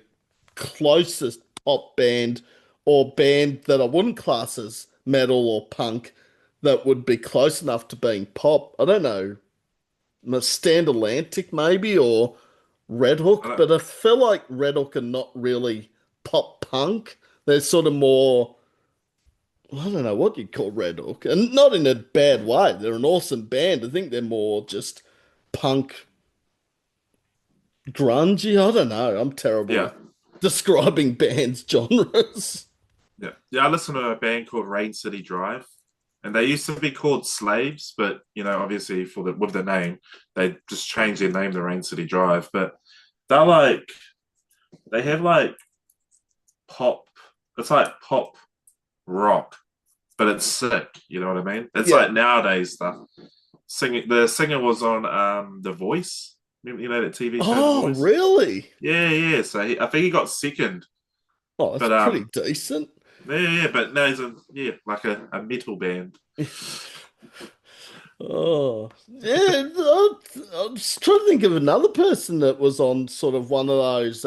closest pop band or band that I wouldn't class as metal or punk that would be close enough to being pop. I don't know, Stand Atlantic maybe or Red I Hook, don't, but I feel like Red Hook are not really pop punk. They're sort of more, I don't know what you'd call Red Hook, and not in a bad way. They're an awesome band. I think they're more just punk Grungy? I don't know. I'm terrible Yeah, with describing bands' genres. yeah, yeah. I listen to a band called Rain City Drive, and they used to be called Slaves, but obviously for the with the name, they just changed their name to Rain City Drive. But they're like they have like pop. It's like pop rock, but it's sick. You know what I mean? It's Yeah. like nowadays stuff. Singing the singer was on The Voice. That TV show The Oh, Voice. really? Yeah, yeah. So I think he got second, Oh, it's but pretty decent. yeah, yeah. But now he's like a metal band. Oh, yeah. I'm just trying to think of another person that was on sort of one of those,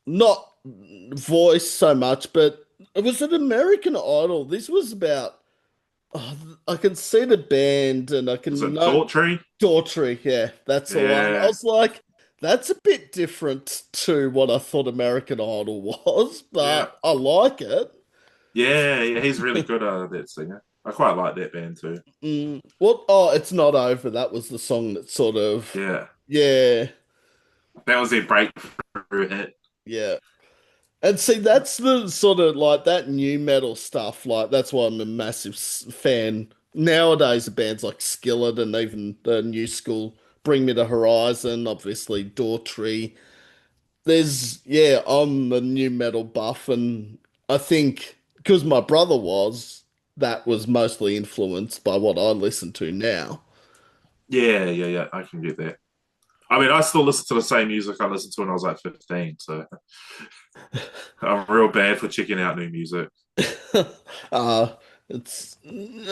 not voice so much, but it was an American Idol. This was about, oh, I can see the band and I Was can it know Daughtry? Daughtry. Yeah, that's the one. I Yeah, was like, that's a bit different to what I thought American Idol was, yeah, but I like it. yeah, yeah. He's really good at that singer. I quite like that band too. What? Oh, it's not over. That was the song that sort of, Yeah, yeah, that was their breakthrough hit. yeah. And see, that's the sort of like that new metal stuff. Like, that's why I'm a massive fan nowadays of bands like Skillet and even the new school Bring Me the Horizon, obviously Daughtry. Yeah, I'm a new metal buff, and I think because my brother was, that was mostly influenced by what I listen to now. Yeah, yeah, yeah. I can get that. I mean, I still listen to the same music I listened to when I was like 15, so I'm real bad for checking out new music. uh, it's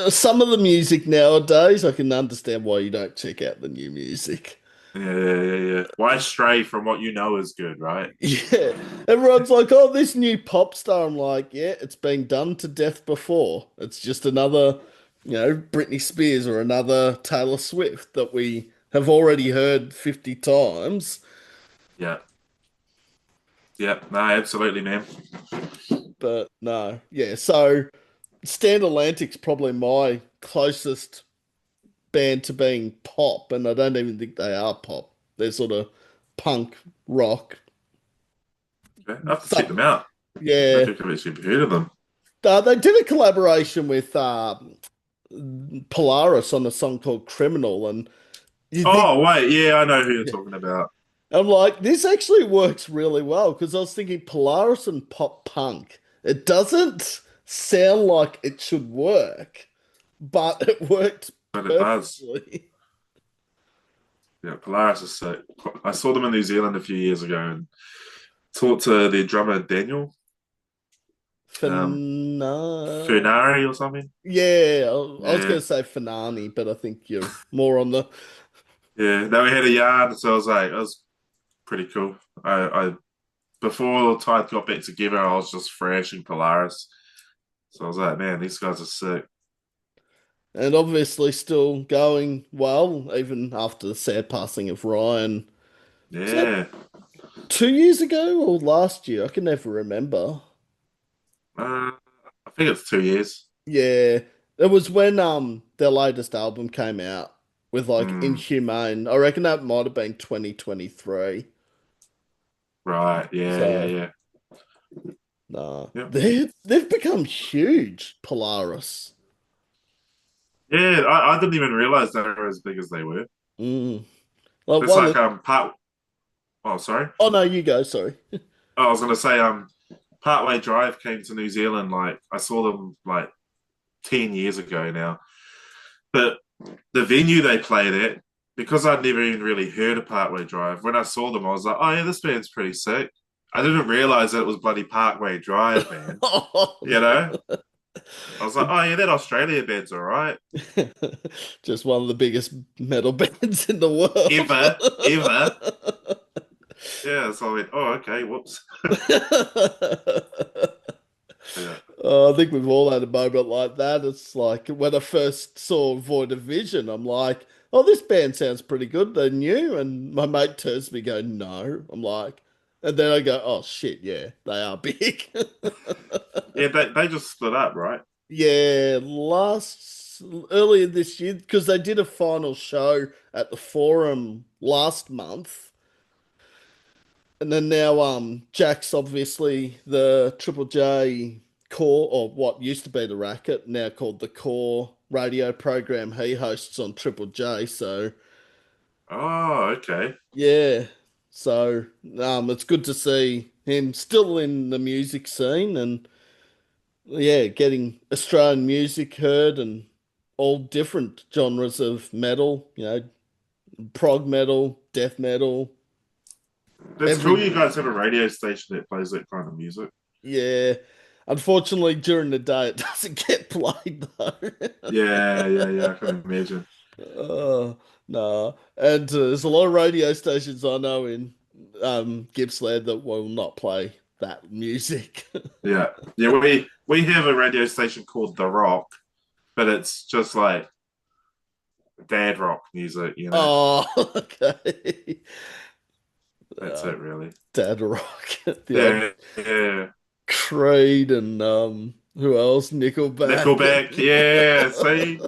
some of the music nowadays, I can understand why you don't check out the new music. Yeah, yeah, yeah, yeah. Why stray from what you know is good, right? Yeah, everyone's like, "Oh, this new pop star." I'm like, "Yeah, it's been done to death before. It's just another, Britney Spears or another Taylor Swift that we have already heard 50 times." Yeah, yeah. No, absolutely, man. But no, yeah. So Stand Atlantic's probably my closest band to being pop, and I don't even think they are pop. They're sort of punk rock. Okay. I have to check Some, them out. I don't yeah. think I've actually heard of them. They did a collaboration with Polaris on a song called Criminal, and you think Oh, wait. Yeah, I know who you're talking about. I'm like, this actually works really well because I was thinking Polaris and pop punk. It doesn't sound like it should work, but it worked But it does. perfectly. Yeah, Polaris is sick. I saw them in New Zealand a few years ago and talked to their drummer, Daniel um, Fana. Funari or something. Yeah, I was Yeah. going to say Fanani, but I think you're more on the. Yeah. Then we had a yard, so I was like, it was pretty cool. I before Tide got back together, I was just thrashing Polaris. So I was like, man, these guys are sick. And obviously still going well, even after the sad passing of Ryan. Was that Yeah. 2 years ago or last year? I can never remember. I think it's 2 years. Yeah, it was when their latest album came out with like Mm, Inhumane. I reckon that might have been 2023. right. Yeah, yeah, So yeah. nah, Yeah. they've become huge, Polaris. Yeah, I didn't even realize they were as big as they were. Mm. Like It's one. like part oh sorry. Oh no, you go. Sorry. Oh, I was gonna say Partway Drive came to New Zealand like I saw them like 10 years ago now. But the venue they played at, because I'd never even really heard of Parkway Drive, when I saw them, I was like, oh yeah, this band's pretty sick. I didn't realize that it was bloody Parkway Drive, man. Oh You know? no. I was like, oh yeah, that Australia band's all right. Just one of the biggest metal bands in the world. Ever, ever. Yeah, so I went, oh, okay, whoops. Yeah. I think we've all had a moment like that. It's like when I first saw Void of Vision, I'm like, oh, this band sounds pretty good. They're new. And my mate turns to me, go, no. I'm like, and then I go, oh shit, yeah, they are big. Yeah, they just split up, right? Yeah, earlier this year, because they did a final show at the Forum last month. And then now, Jack's obviously the Triple J core, or what used to be the Racket, now called the Core radio program he hosts on Triple J. So Oh, okay. yeah, so it's good to see him still in the music scene, and yeah, getting Australian music heard and all different genres of metal, prog metal, death metal, That's cool. every You guys have a radio station that plays that kind of music. yeah. Unfortunately, during the day, it doesn't get played though. Yeah, yeah, yeah. I can imagine. Oh, no. And there's a lot of radio stations I know in Gippsland that will not play that music. Yeah, yeah. We have a radio station called The Rock, but it's just like dad rock music. Oh, okay. That's Uh, it, really. Dad Rock, the old Yeah, yeah. Creed, and who else? Nickelback. Nickelback. Yeah. See.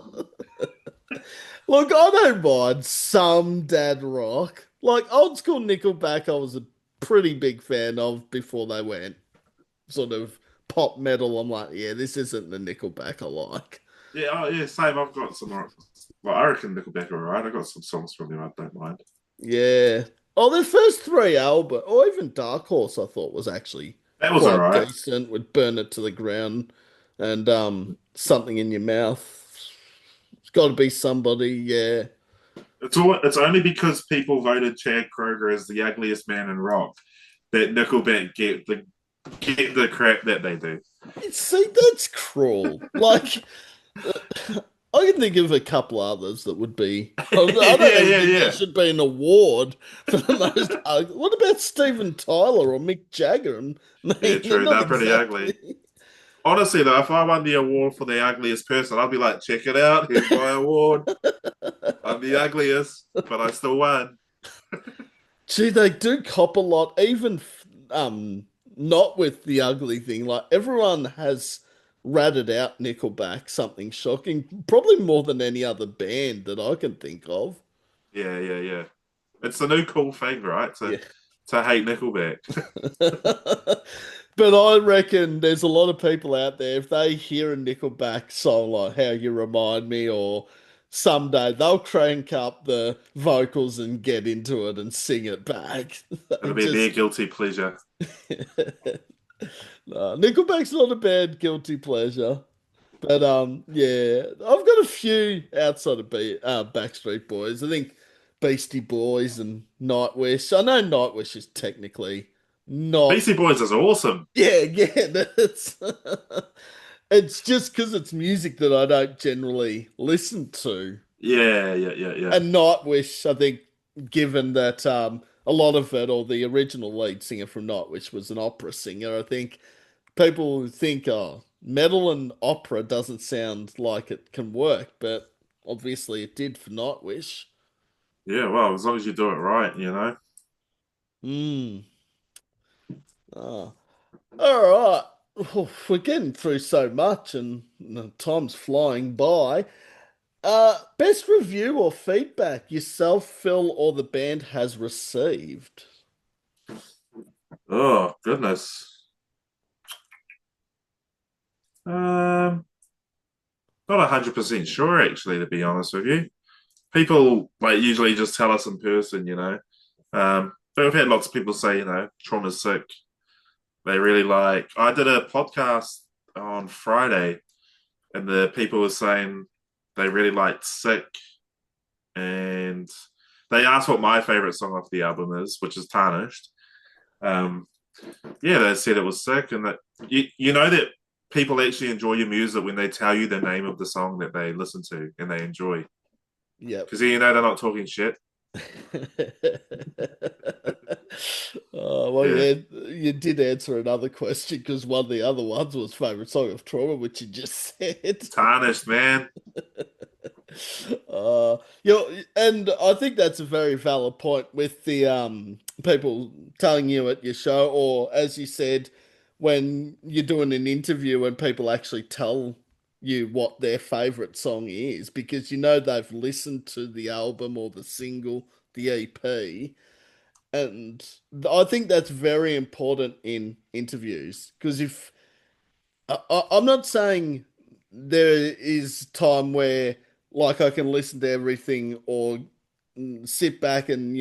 Look, I don't mind some dad rock. Like old school Nickelback, I was a pretty big fan of before they went sort of pop metal. I'm like, yeah, this isn't the Nickelback I like. Yeah. Oh, yeah. Same. I've got some. Well, I reckon Nickelback are alright. I got some songs from them. I don't mind. Yeah. Oh, their first three albums, or even Dark Horse, I thought was actually That was quite alright. decent. Would Burn It to the Ground, and Something in Your Mouth. It's got to be somebody. Yeah. It's only because people voted Chad Kroger as the ugliest man in rock that Nickelback get the crap that they do. See, that's cruel. Like, I can think of a couple others that would be. I don't Yeah, even yeah, think there yeah. should be an award for the most. What about Steven Tyler or Mick Jagger? And Yeah, they're true. not They're pretty ugly. exactly. Honestly, though, if I won the award for the ugliest person, I'd be like, check it out. Here's my award. I'm the ugliest, but I still won. Gee, they do cop a lot, even not with the ugly thing. Like everyone has ratted out Nickelback, something shocking, probably more than any other band that I can think of. Yeah, yeah, yeah. It's the new cool thing, right? To Yeah. to hate Nickelback. But I reckon there's a lot of people out there, if they hear a Nickelback song like How You Remind Me or Someday, they'll crank up the vocals and get into it and sing it back. They It'll be their just guilty pleasure. no, Nickelback's not a bad guilty pleasure. But yeah, I've got a few outside of Backstreet Boys. I think Beastie Boys and Nightwish. I know Nightwish is technically not. Beastie Boys is awesome. Yeah, yeah, that's it's just because it's music that I don't generally listen to. Yeah, yeah, yeah, yeah. And Nightwish, I think, given that a lot of it, or the original lead singer from Nightwish was an opera singer, I think people think, oh, metal and opera doesn't sound like it can work, but obviously it did for Nightwish. Yeah, well, as long as you do it right. Hmm. Ah. All right. Oh, we're getting through so much and time's flying by. Best review or feedback yourself, Phil, or the band has received? Oh, goodness. Um, Not 100% sure, actually, to be honest with you. People like usually just tell us in person. But we've had lots of people say, Trauma's sick. They really like. I did a podcast on Friday, and the people were saying they really liked Sick, and they asked what my favorite song off the album is, which is Tarnished. Um, yeah, they said it was Sick, and that you know that people actually enjoy your music when they tell you the name of the song that they listen to and they enjoy, Yep. because they're not talking shit. Oh, well, Yeah, yeah, you did answer another question because one of the other ones was favorite song of Trauma, which you just said. Tarnished, man. And I think that's a very valid point with the people telling you at your show, or as you said, when you're doing an interview and people actually tell you what their favorite song is, because they've listened to the album or the single, the EP. And I think that's very important in interviews because if I'm not saying there is time where like I can listen to everything or sit back and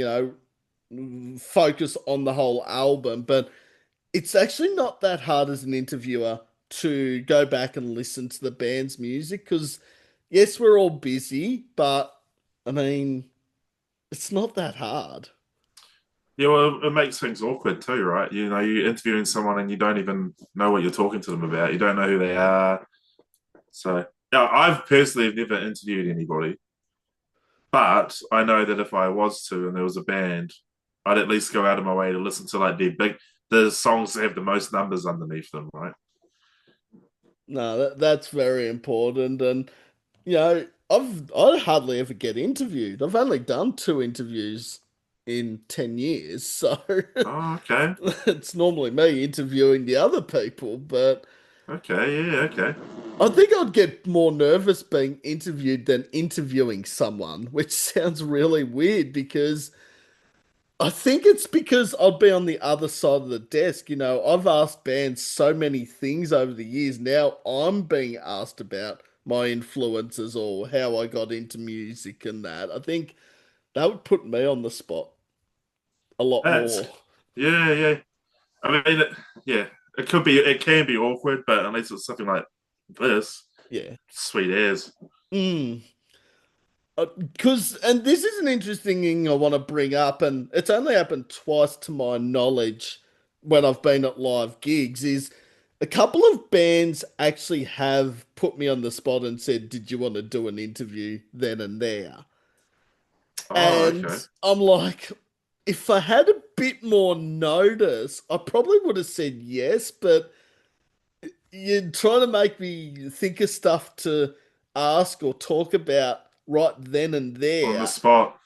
focus on the whole album, but it's actually not that hard as an interviewer to go back and listen to the band's music because yes, we're all busy, but I mean, it's not that hard. Yeah, well, it makes things awkward too, right? You know, you're interviewing someone and you don't even know what you're talking to them about. You don't know who they are. So, yeah, I've personally never interviewed anybody, but I know that if I was to and there was a band, I'd at least go out of my way to listen to like the songs that have the most numbers underneath them, right? No, that's very important. And I hardly ever get interviewed. I've only done two interviews in 10 years, so Oh, okay. it's normally me interviewing the other people, but Okay, yeah, okay. I think I'd get more nervous being interviewed than interviewing someone, which sounds really weird because I think it's because I'd be on the other side of the desk. I've asked bands so many things over the years. Now I'm being asked about my influences or how I got into music and that. I think that would put me on the spot a lot That's more. yeah, yeah. I mean, yeah, it can be awkward, but unless it's something like this, Yeah. sweet as. Mm. And this is an interesting thing I want to bring up, and it's only happened twice to my knowledge when I've been at live gigs, is a couple of bands actually have put me on the spot and said, "Did you want to do an interview then and there?" Oh, And okay. I'm like, if I had a bit more notice, I probably would have said yes, but you're trying to make me think of stuff to ask or talk about right then and On the there. spot.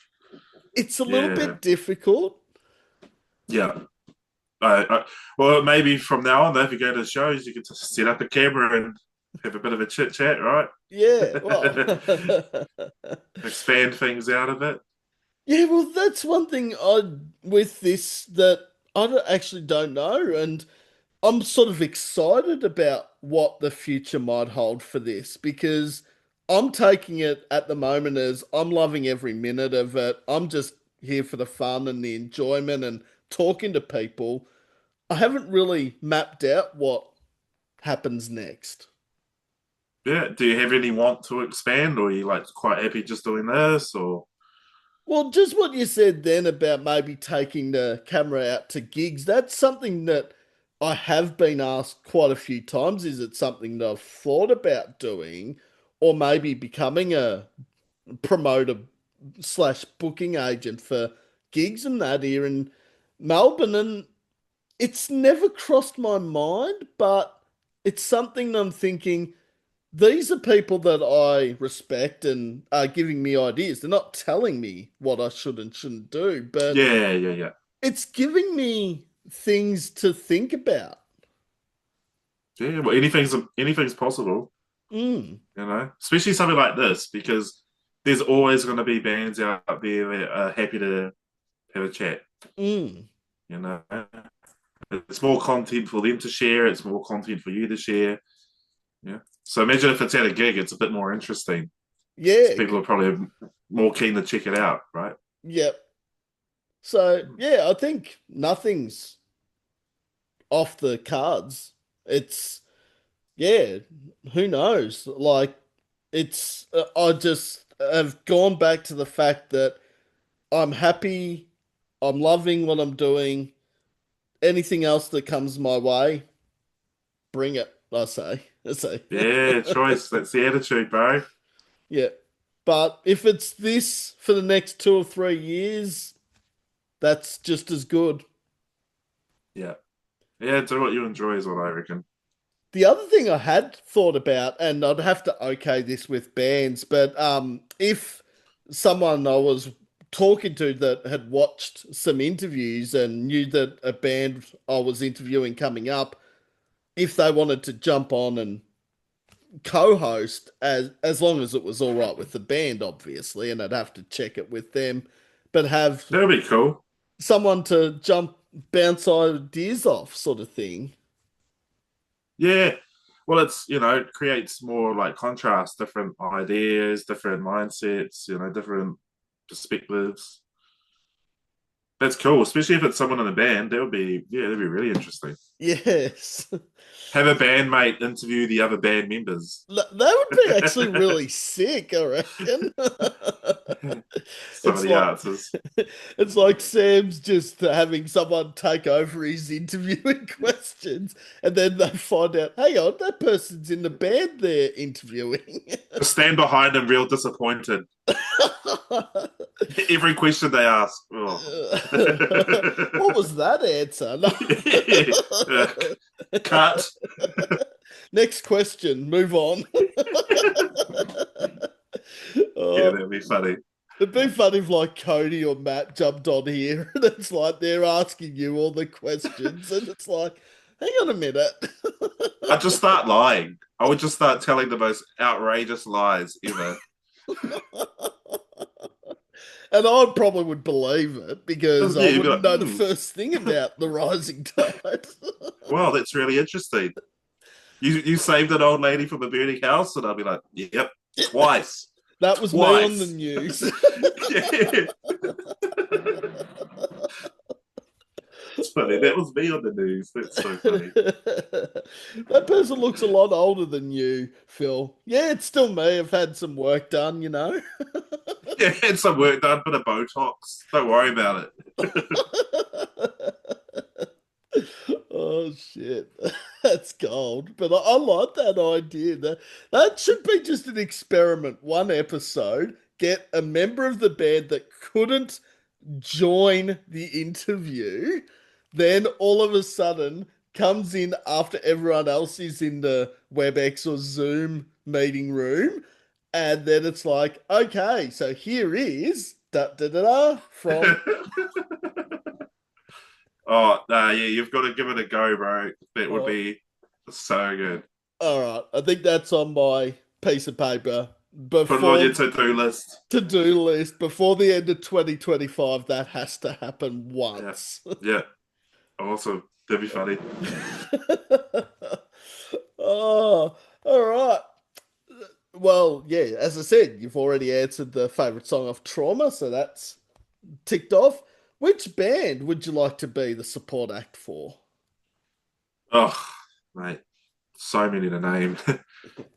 It's a little Yeah, bit difficult. yeah. Well, maybe from now on, though, if you go to shows, you can just set up a camera and have a bit of a chit chat, right? Yeah, well, Expand things out of it. yeah, well, that's one thing with this that actually don't know, and I'm sort of excited about what the future might hold for this because I'm taking it at the moment as I'm loving every minute of it. I'm just here for the fun and the enjoyment and talking to people. I haven't really mapped out what happens next. Yeah. Do you have any want to expand, or are you like quite happy just doing this? Or Well, just what you said then about maybe taking the camera out to gigs, that's something that I have been asked quite a few times. Is it something that I've thought about doing, or maybe becoming a promoter slash booking agent for gigs and that here in Melbourne? And it's never crossed my mind, but it's something I'm thinking these are people that I respect and are giving me ideas. They're not telling me what I should and shouldn't do, but yeah, yeah, yeah, it's giving me things to think about. yeah. Well, anything's possible, Mm, you know. Especially something like this, because there's always going to be bands out there that are happy to have a chat. mm. You know, it's more content for them to share. It's more content for you to share. Yeah. So imagine if it's at a gig, it's a bit more interesting. So Yeah, people are probably more keen to check it out, right? yep. So, yeah, I think nothing's off the cards. It's, yeah, who knows? Like, I just have gone back to the fact that I'm happy, I'm loving what I'm doing. Anything else that comes my way, bring it, I say. I say. Yeah, choice. That's the attitude, bro. Yeah. But if it's this for the next 2 or 3 years, that's just as good. Yeah. Yeah, do what you enjoy is what I reckon. The other thing I had thought about, and I'd have to okay this with bands, but if someone I was talking to that had watched some interviews and knew that a band I was interviewing coming up, if they wanted to jump on and co-host as long as it was all right with the band, obviously, and I'd have to check it with them, but have That'll be cool. someone to bounce ideas off, sort of thing. Yeah. Well, it's, it creates more like contrast, different ideas, different mindsets, different perspectives. That's cool, especially if it's someone in a band. That'd be really interesting. Yes. Have a bandmate interview the other band members. That would be actually really sick, I reckon. Some of It's the like answers. it's like Sam's just having someone take over his interviewing questions, and then they find out, hang on, that person's in the band they're interviewing. Just stand behind them, real disappointed. Every question they ask. Oh. What was that answer? No. Uh, cut. Next question, move on. Yeah, Oh, that'd be funny. it'd be funny if like Cody or Matt jumped on here and it's like they're asking you all the questions and it's like, hang on a minute. I'd just start lying. I would just start telling the most outrageous lies ever. And I probably would believe it because Yeah, I you'd be wouldn't like, know the first thing about the rising tide. wow, that's really interesting. You saved an old lady from a burning house, and I'll be like, yep, twice, That was me on the twice. news. Yeah, it's funny. That was me on the news. That's so funny. That person looks a lot older than you, Phil. Yeah, it's still me. I've had some work done, you know. Yeah, had some work done, bit of Botox. Don't worry about it. Oh shit, that's gold. But I like that idea. That should be just an experiment. One episode, get a member of the band that couldn't join the interview, then all of a sudden comes in after everyone else is in the WebEx or Zoom meeting room, and then it's like, okay, so here is da da da da from. Oh, nah, yeah, you've got to give it a go, bro. That would Oh, be so good. all right, I think that's on my piece of paper Put it on your before to-do list. to-do list before the end of 2025. That has to happen Yeah, once. yeah, awesome. That'd be funny. Oh, all right. Well, yeah, as I said, you've already answered the favorite song of Trauma, so that's ticked off. Which band would you like to be the support act for? Oh, mate, so many to name.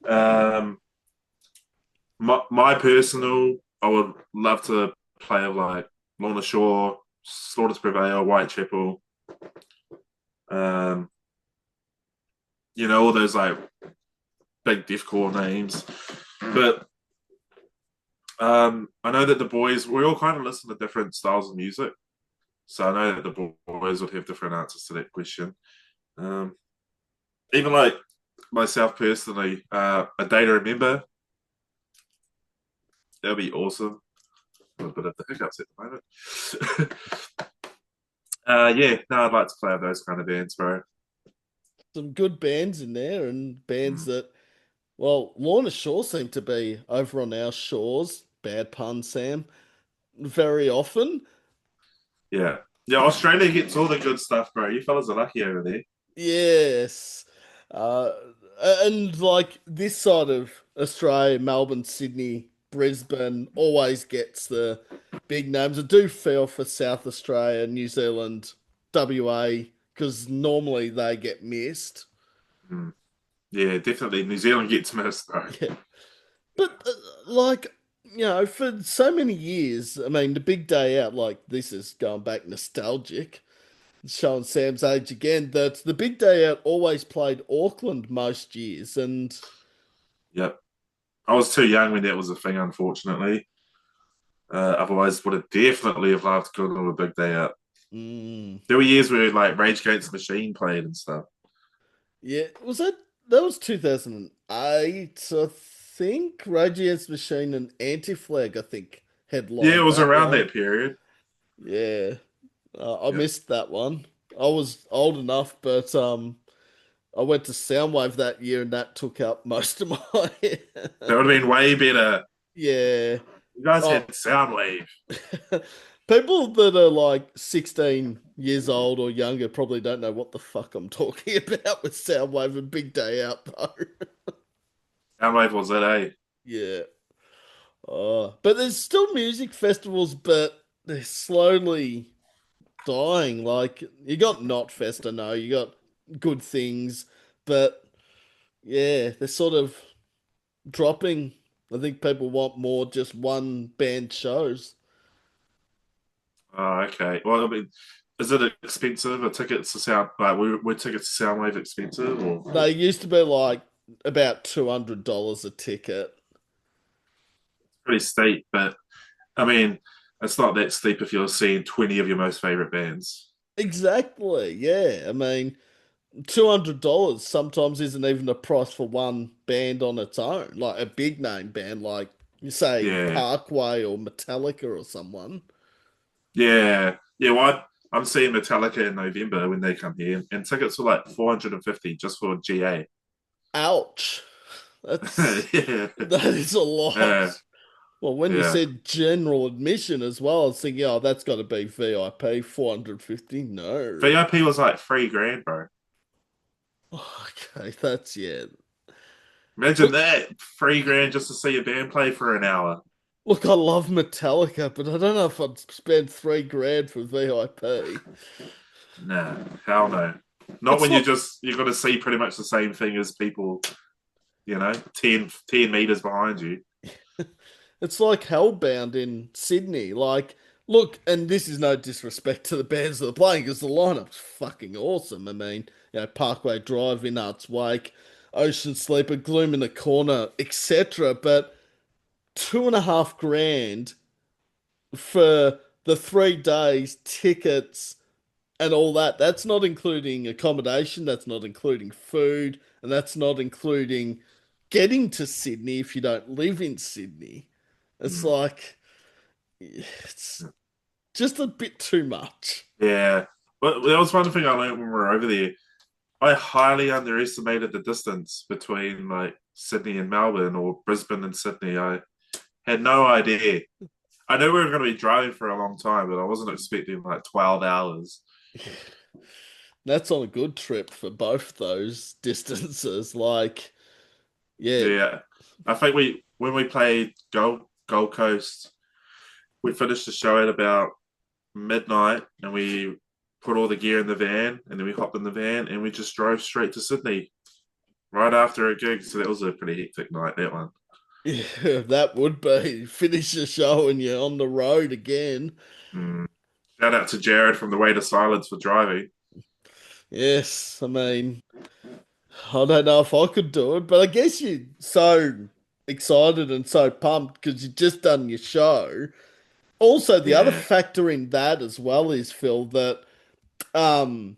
um, my personal, I would love to play like Lorna Shore, Slaughters Prevail, Whitechapel. Um, all those like big deathcore names. But I know that the boys, we all kind of listen to different styles of music. So I know that the boys would have different answers to that question. Um, Even like myself personally, a day to remember, that'd be awesome. A bit of the hiccups at the moment. Yeah, no, I'd like to play with those kind of bands, bro. Some good bands in there and bands Mm, that, well, Lorna Shore seem to be over on our shores. Bad pun, Sam. Very often. yeah. Yeah, Australia gets all the good stuff, bro. You fellas are lucky over there. Yes. Uh, and like this side of Australia, Melbourne, Sydney, Brisbane always gets the big names. I do feel for South Australia, New Zealand, WA, because normally they get missed. Mm. Yeah, definitely. New Zealand gets missed, bro. Yeah. But like, for so many years, I mean, the big day out, like this is going back nostalgic. Showing Sam's age again, that the big day out always played Auckland most years, and Yep. I was too young when that was a thing, unfortunately. Otherwise, would have definitely have loved going on a big day out. mm, There were years where like Rage Against the Machine played and stuff. yeah, that was 2008, I think. Rage Against the Machine and Anti-Flag, I think, Yeah, it headlined was that around one. that period. Yeah, I Yeah, missed that one. I was old enough, but I went to Soundwave that year, and that took up most of my. that would have been way better. Yeah. You guys had Oh, Soundwave. People that are like 16 years old or younger probably don't know what the fuck I'm talking about with Soundwave and Big Day Out, though. Soundwave was it, eh? Yeah. But there's still music festivals, but they're slowly dying. Like, you got Knotfest, I know, you got good things, but yeah, they're sort of dropping. I think people want more just one band shows. Oh, okay. Well, I mean, is it expensive? Are tickets to sound like were tickets to Soundwave expensive or They used to be like about $200 a ticket. pretty steep? But I mean, it's not that steep if you're seeing 20 of your most favorite bands. Exactly. Yeah. I mean, $200 sometimes isn't even the price for one band on its own, like a big name band, like you say Yeah, Parkway or Metallica or someone. yeah, yeah. Well, I'm seeing Metallica in November when they come here, and tickets are like 450 just for GA. Ouch. That's Yeah, that is a uh, lot. Well, when you yeah. said general admission as well, I was thinking, oh, that's got to be VIP, 450. No. VIP was like 3 grand, bro. Okay, that's yeah. Imagine Look, that 3 grand just to see a band play for an hour. look, I love Metallica, but I don't know if I'd spend 3 grand for VIP. Nah, hell no. Not It's when like you're gonna see pretty much the same thing as people, 10 meters behind you. it's like Hellbound in Sydney. Like, look, and this is no disrespect to the bands that are playing because the lineup's fucking awesome. I mean, Parkway Drive, In Art's Wake, Ocean Sleeper, Gloom in the Corner, etc. But 2.5 grand for the 3 days, tickets, and all that. That's not including accommodation, that's not including food, and that's not including getting to Sydney if you don't live in Sydney. It's Mm. like, it's just a bit too much. Yeah. But that was one thing I learned when we were over there. I highly underestimated the distance between like Sydney and Melbourne or Brisbane and Sydney. I had no idea. I knew we were going to be driving for a long time, but I wasn't expecting like 12 hours. That's on a good trip for both those distances. Like, yeah, Yeah. I think when we played Gold Coast, we finished the show at about midnight and we put all the gear in the van and then we hopped in the van and we just drove straight to Sydney right after a gig. So that was a pretty hectic night, that one. yeah, that would be finish the show and you're on the road again. Mm. Shout out to Jared from The Way to Silence for driving. Yes, I mean, I don't know if I could do it, but I guess you're so excited and so pumped because you've just done your show. Also, the other Yeah. factor in that as well is, Phil, that um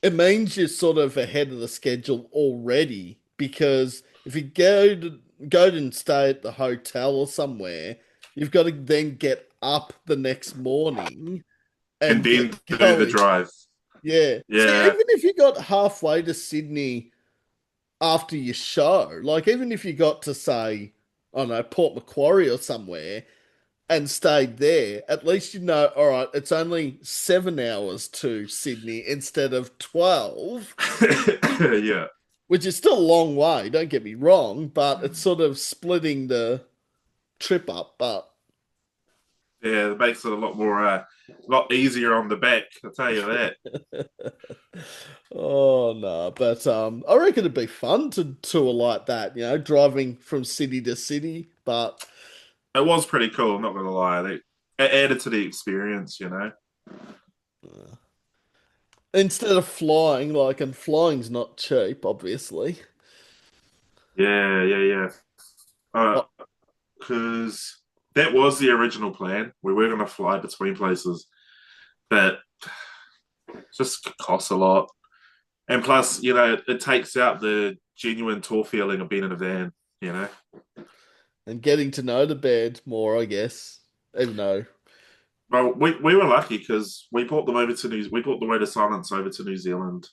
it means you're sort of ahead of the schedule already because if you go and stay at the hotel or somewhere, you've got to then get up the next morning And and then get do the going. drive. Yeah. See, Yeah. even if you got halfway to Sydney after your show. Like even if you got to say, I don't know, Port Macquarie or somewhere and stayed there, at least you know, all right, it's only 7 hours to Sydney instead of 12, Yeah. which is still a long way, don't get me wrong, but it's sort of splitting the trip up. But Yeah, it makes it a lot easier on the back. I'll tell you that. oh no, but I reckon it'd be fun to tour like that, driving from city to city, but It was pretty cool. I'm not gonna lie. It added to the experience. instead of flying, like, and flying's not cheap, obviously. Yeah, yeah, yeah. Oh, Because that was the original plan. We were gonna fly between places, but it just costs a lot. And plus, it takes out the genuine tour feeling of being in a van. You know. and getting to know the band more, I guess. Even though, Well, we were lucky because we brought the Way to Silence over to New Zealand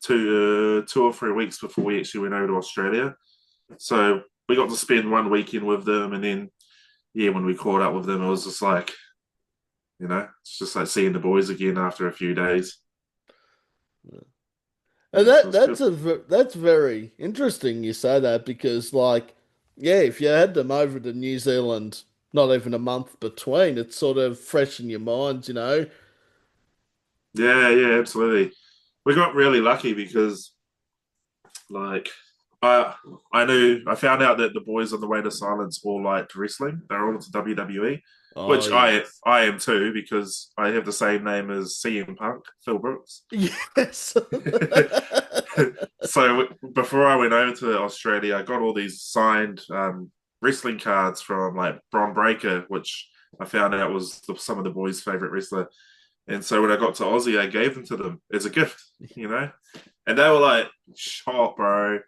2 or 3 weeks before we actually went over to Australia. So we got to spend one weekend with them, and then yeah, when we caught up with them, it was just like It's just like seeing the boys again after a few days. And Yeah, so it's good. that's very interesting you say that because like yeah, if you had them over to New Zealand not even a month between, it's sort of fresh in your mind, you know. Yeah, yeah, absolutely. We got really lucky because like I I found out that the boys on the way to silence all liked wrestling. They're all into WWE, Oh which yes. I am too because I have the same name as CM Punk, Phil Brooks. Yes. So before I went over to Australia, I got all these signed wrestling cards from like Bron Breakker, which I found out was some of the boys' favorite wrestler. And so when I got to Aussie, I gave them to them as a gift, and they were like, "Shot, bro,"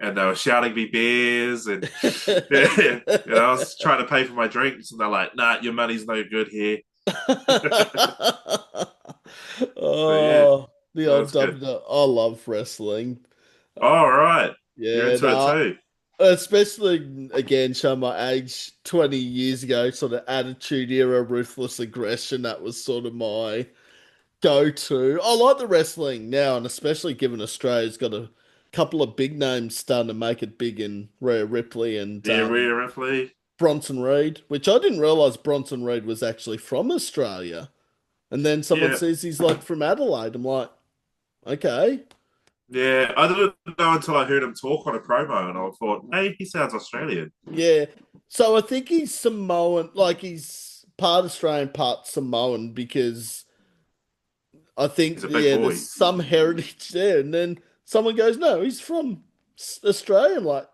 and they were shouting me beers, and yeah, I was trying to pay for my drinks, and they're like, "Nah, your money's no good here." So yeah, Oh, the old that's good. W. I love wrestling. All right, you're Yeah, into it no, too. especially again, show my age 20 years ago, sort of attitude era, ruthless aggression. That was sort of my go-to. I like the wrestling now, and especially given Australia's got a couple of big names starting to make it big in Rhea Ripley and Yeah, Rhea Ripley. Bronson Reed, which I didn't realize Bronson Reed was actually from Australia. And then someone Yeah, says he's like from Adelaide. I'm like, okay. yeah. I didn't know until I heard him talk on a promo, and I thought, "Hey, he sounds Australian." Yeah. So I think he's Samoan, like he's part Australian, part Samoan, because I think, He's a big yeah, there's boy. some heritage there. And then someone goes, no, he's from Australia. I'm like,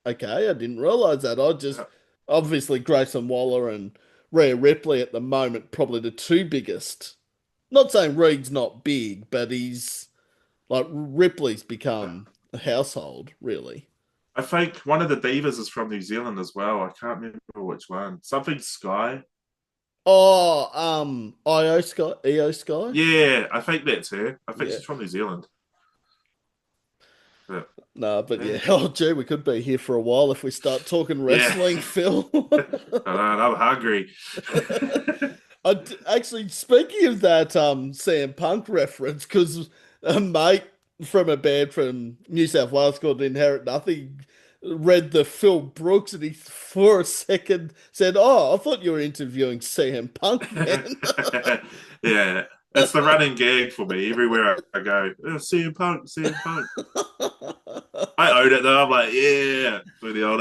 okay, I didn't realize that. I just, obviously, Grayson Waller and Rhea Ripley at the moment, probably the two biggest. Not saying Reed's not big, but he's like Ripley's become a household, really. I think one of the divas is from New Zealand as well. I can't remember which one. Something Sky. Oh, IO Sky, EO Sky. Yeah, I think that's her. I think Yeah, she's from New Zealand. But, no, but yeah. yeah, Oh, gee, we could be here for a while if we start talking yeah. wrestling, Phil. I'm hungry. Actually, speaking of that, CM Punk reference, because a mate from a band from New South Wales called Inherit Nothing read the Phil Brooks, and he for a second said, "Oh, I thought you were interviewing CM Punk then." Yeah, it's the running gag for me everywhere I go. Oh, CM Punk, CM Punk. I own it though. I'm like, yeah, do the old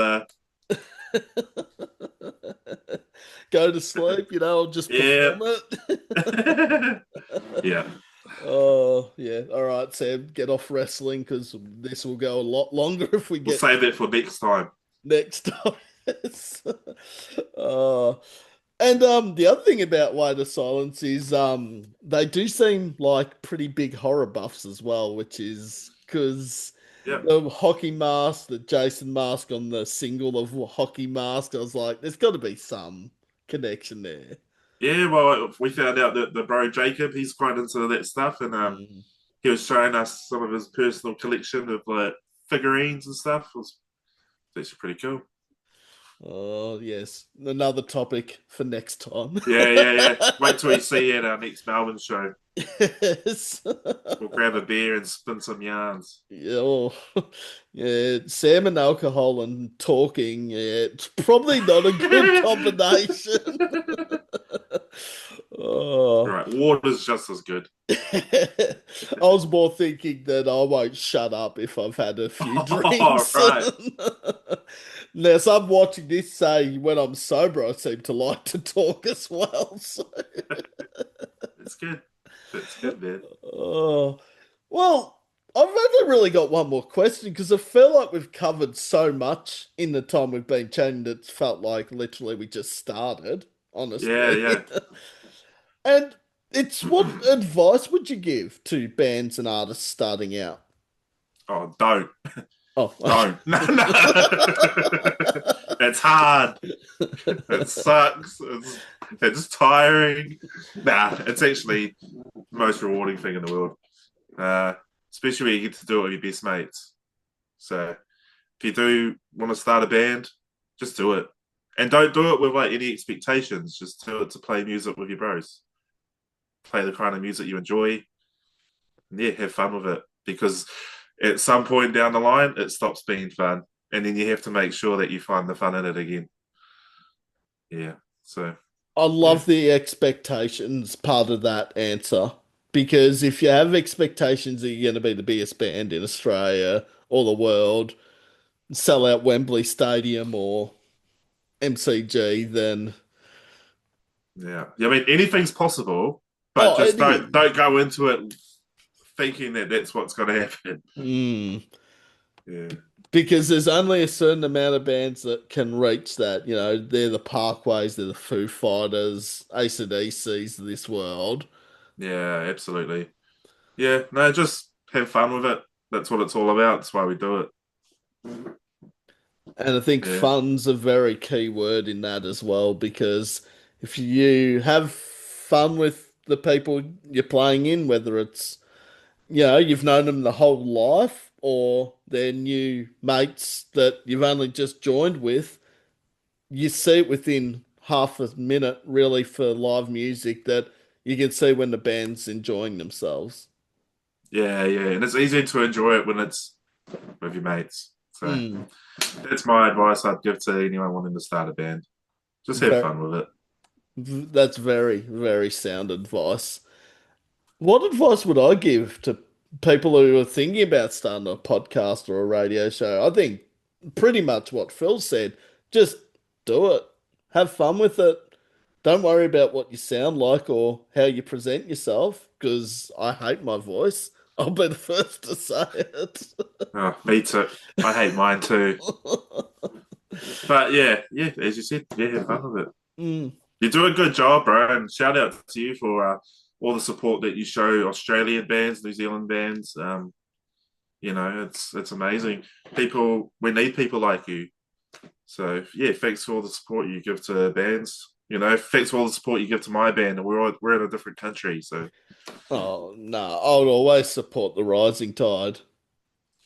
Go to sleep, I'll just yeah, perform it. yeah. Oh, yeah. All right, Sam, get off wrestling because this will go a lot longer if we We'll get save that for next time. next time. Yes. Uh, and the other thing about Way to Silence is they do seem like pretty big horror buffs as well, which is because Yeah, the hockey mask, the Jason mask on the single of hockey mask, I was like, there's got to be some connection there. yeah. Well, we found out that the bro Jacob, he's quite into that stuff, and Mm. he was showing us some of his personal collection of like figurines and stuff. It was actually pretty cool. Oh, yes. Another topic for next time. Yeah, yeah, yeah. Wait till we see you at our next Melbourne show. Yes. We'll grab a beer and spin some yarns. Yeah, oh, yeah, Sam and alcohol and talking, yeah, it's probably not a good combination. Oh. Right, water's just as good. I was more thinking that I won't shut up if I've had a few All drinks. right, Now, so I'm watching this say when I'm sober, I seem to like to talk as well. So, it's good. It's good, man. oh, well, I've only really got one more question because I feel like we've covered so much in the time we've been chatting. It's felt like literally we just started, Yeah, honestly. yeah. And it's what advice would you give to bands and artists starting out? Oh, don't, Oh, don't. No, no. It's hard. It sucks. It's tiring. Nah, it's actually the most rewarding thing in the world. Uh, Especially when you get to do it with your best mates. So if you do want to start a band, just do it. And don't do it with like any expectations. Just do it to play music with your bros. Play the kind of music you enjoy. And yeah, have fun with it. Because at some point down the line, it stops being fun. And then you have to make sure that you find the fun in it again. Yeah. So I yeah. love the expectations part of that answer because if you have expectations that you're going to be the biggest band in Australia or the world, sell out Wembley Stadium or MCG, then Yeah. Yeah, I mean anything's possible, but oh, just it don't is. go into it thinking that that's what's going to happen. Mm. Yeah. Because there's only a certain amount of bands that can reach that. You know, they're the Parkways, they're the Foo Fighters, AC/DCs of this world. Yeah, absolutely. Yeah, no, just have fun with it. That's what it's all about. That's why we do it. And I think Yeah, fun's a very key word in that as well, because if you have fun with the people you're playing in, whether it's, you know, you've known them the whole life or they're new mates that you've only just joined with, you see it within half a minute, really, for live music that you can see when the band's enjoying themselves. yeah. And it's easy to enjoy it when it's with your mates. So Mm, that's my advice I'd give to anyone wanting to start a band. Just have ve- fun with it. that's very, very sound advice. What advice would I give to people who are thinking about starting a podcast or a radio show? I think pretty much what Phil said. Just do it. Have fun with it. Don't worry about what you sound like or how you present yourself, because I hate my voice. I'll be the first to say it. Oh, me too. I hate mine too. But yeah, as you said, yeah, have fun with it. Mm, You do a good job, bro, and shout out to you for all the support that you show Australian bands, New Zealand bands. It's amazing. We need people like you. So yeah, thanks for all the support you give to bands. Thanks for all the support you give to my band, and we're in a different country. So oh no, I would always support the rising tide.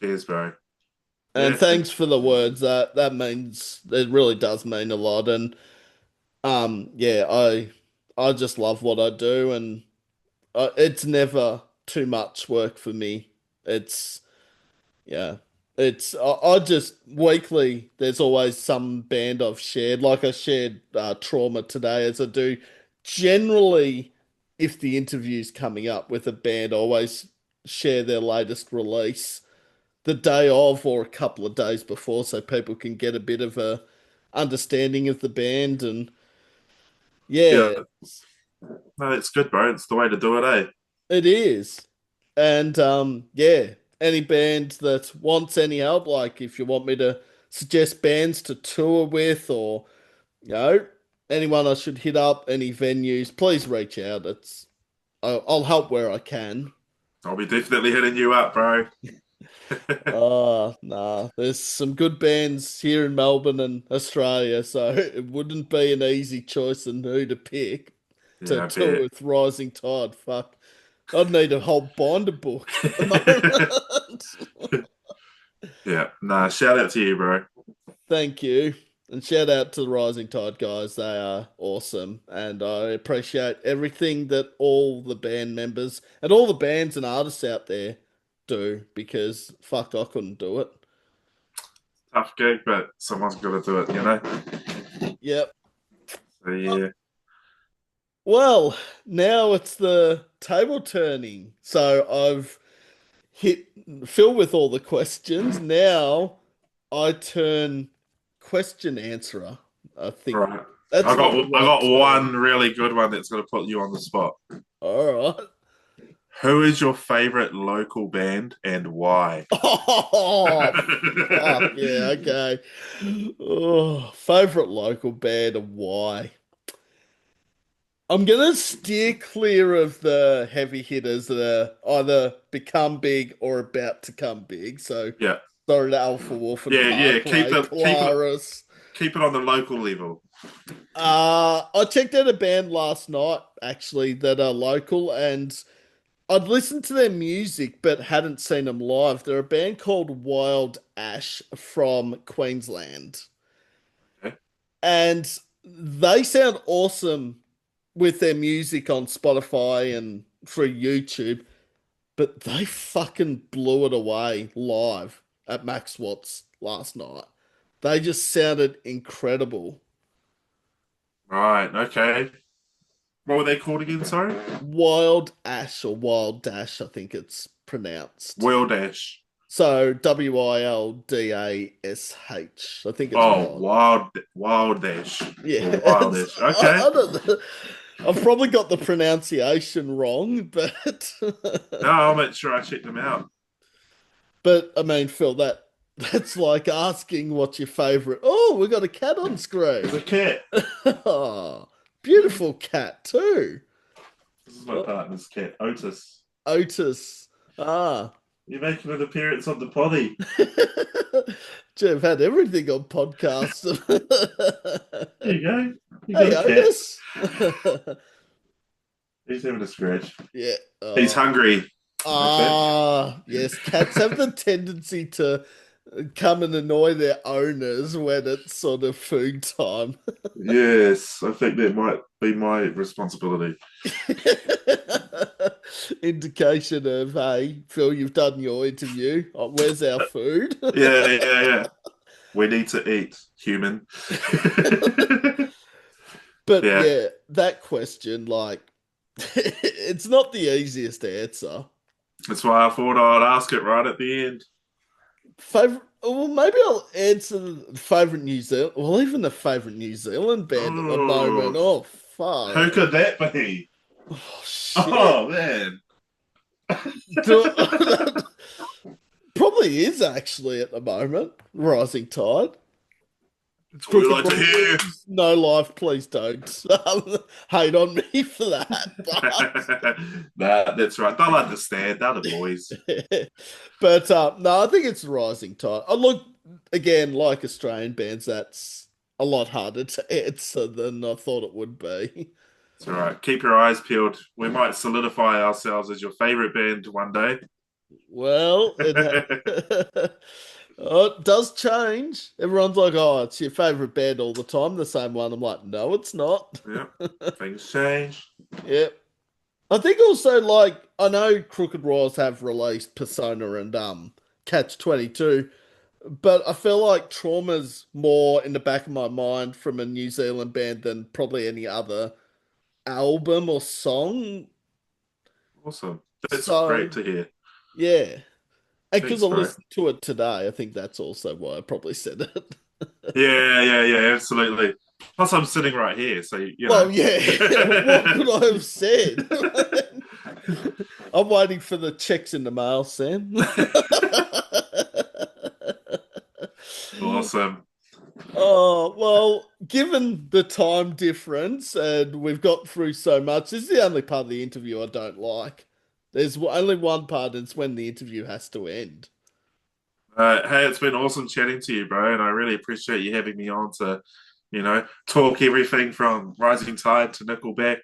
cheers, bro. And Yeah, and thanks for the words. That means it really does mean a lot. And yeah, I just love what I do, and it's never too much work for me. It's yeah, I just weekly. There's always some band I've shared. Like I shared Trauma today, as I do. Generally, if the interview's coming up with a band, I always share their latest release the day of or a couple of days before, so people can get a bit of a understanding of the band. And yeah, yeah, no, it's good, bro. It's the way to do it, eh? it is. And yeah, any band that wants any help, like if you want me to suggest bands to tour with or, you know, anyone I should hit up, any venues, please reach out. I'll help where I can. I'll be definitely hitting you up, bro. Nah, there's some good bands here in Melbourne and Australia, so it wouldn't be an easy choice on who to pick to Yeah, I tour bet. with Rising Tide. Fuck. I'd need a whole binder book at the moment. Yeah, nah, shout out to you, bro. Thank you. And shout out to the Rising Tide guys. They are awesome. And I appreciate everything that all the band members and all the bands and artists out there do because fuck, I couldn't do it. Tough gig, but someone's got to do it. Yep. So yeah, Well, now it's the table turning. So I've hit Phil with all the questions. Now I turn question answerer. I all think right. that's not the I right got term. one really good one that's going to put you on the spot. All right. Who is your favorite local band and why? Oh, fuck yeah. Okay. Oh, favorite local band and why? I'm gonna steer clear of the heavy hitters that are either become big or about to come big. So Yeah, sorry to Alpha Wolf and yeah. Parkway, Polaris. Keep it on the local level. I checked out a band last night actually that are local, and I'd listened to their music but hadn't seen them live. They're a band called Wild Ash from Queensland. Okay. And they sound awesome with their music on Spotify and through YouTube, but they fucking blew it away live at Max Watts last night. They just sounded incredible. Right. Okay. What were they called again? Sorry. Wild Ash or Wild Dash, I think it's pronounced. Will Dash. So Wildash. I think it's Oh, wild. Wild Dash. Yeah, Or Wildish. Okay. I don't know. I've probably got the pronunciation wrong, but No, I'll make sure I check them out. but I mean, Phil, that's like asking what's your favorite. Oh, we got a cat on It's a screen. cat. Oh, beautiful cat too. This is my Oh, partner's cat, Otis. Otis. Ah. You're making an appearance on the poddy. Gee, I've had everything on podcasts. There you go. You got Hey, a cat. Otis. He's having a scratch. Yeah. He's Oh. hungry, I think. Yes. Cats have the tendency to come and annoy their owners when it's sort of food time. Yes, I think that might be my responsibility. Indication of, hey, Phil, you've done your interview. Oh, where's our food? Yeah. We need to eat, human. But Yeah, yeah, that question, like, it's not the easiest to answer. that's why I thought I'd ask it right at the end. Favorite, well, maybe I'll answer the favorite New Zealand, well, even the favorite New Zealand band at the moment. Oh, Oh, far who out. could that be? Oh, shit. Oh, man. Do- Probably is actually at the moment. Rising Tide. That's what we Crooked like to hear. Rules. No life, please don't hate on me for that. Nah, that's right. They'll understand. They're the boys. But, no, I think it's Rising Tide. I look again like Australian bands. That's a lot harder to answer than I thought it would be. It's all right. Keep your eyes peeled. We might solidify ourselves as your favorite band one day. Well, oh, it does change. Everyone's like, "Oh, it's your favorite band all the time." The same one. I'm like, "No, it's not." Yeah, things change. Yep. I think also like I know Crooked Royals have released Persona and Catch 22, but I feel like Trauma's more in the back of my mind from a New Zealand band than probably any other album or song. Awesome. That's So great to hear. yeah. And because Thanks, I bro. listened to it today, I think that's also why I probably said it. Yeah, absolutely. Plus, I'm sitting right here, so you know. Well, yeah. What could I have said? I'm waiting for the checks in the mail, Sam. Awesome. Oh, well, given the time difference and we've got through so much, this is the only part of the interview I don't like. There's only one part, and it's when the interview has to end. Hey, it's been awesome chatting to you, bro, and I really appreciate you having me on to, talk everything from Rising Tide to Nickelback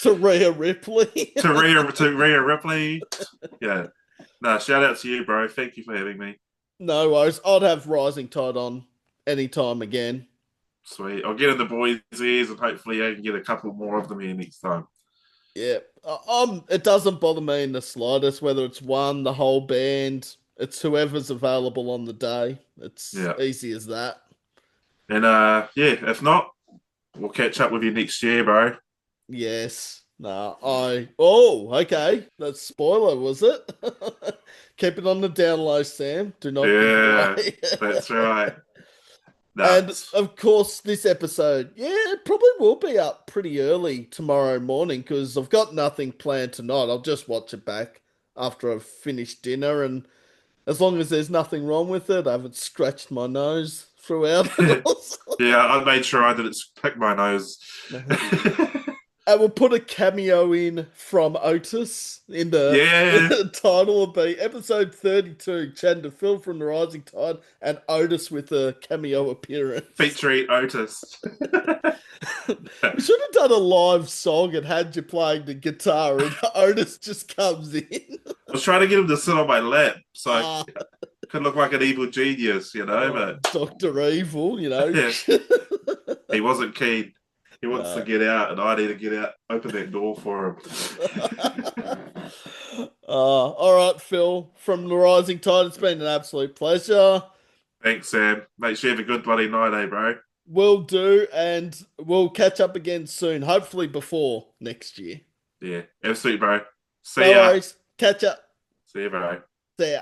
To Rhea Ripley. to Rhea Ripley. Yeah. No, shout out to you, bro. Thank you for having me. No worries. I'd have Rising Tide on anytime again. Sweet. I'll get in the boys' ears and hopefully I can get a couple more of them here next time. Yeah. It doesn't bother me in the slightest whether it's one, the whole band. It's whoever's available on the day. It's Yeah. easy as that. And yeah, if not, we'll catch up with you next year, bro. Yes. No, Oh, okay. That's spoiler, was it? Keep it on the down low, Sam. Do not give it Yeah, away. that's right. And Nuts. of course, this episode, yeah, it probably will be up pretty early tomorrow morning because I've got nothing planned tonight. I'll just watch it back after I've finished dinner. And as long as there's nothing wrong with it, I haven't scratched my nose throughout it. Yeah, I made sure I didn't pick my nose. And we'll put a cameo in from Otis in the Yeah, title will be episode 32, chatting to Phil from the Rising Tide and Otis with a cameo appearance. featuring Otis. We should have done a live song and had you playing the guitar and Otis just comes in. I was trying to get him to sit on my lap, so Ah, could look like an evil genius, Oh, Dr. Evil, but yeah, he wasn't keen. He wants to No. get out, and I need to get out, open that door for him. All right, Phil, from the Rising Tide, it's been an absolute pleasure. Thanks, Sam. Make sure you have a good bloody night, bro? Will do, and we'll catch up again soon, hopefully before next year. Yeah, absolutely, bro. See No ya. worries. Catch up. See ya, bro. See ya.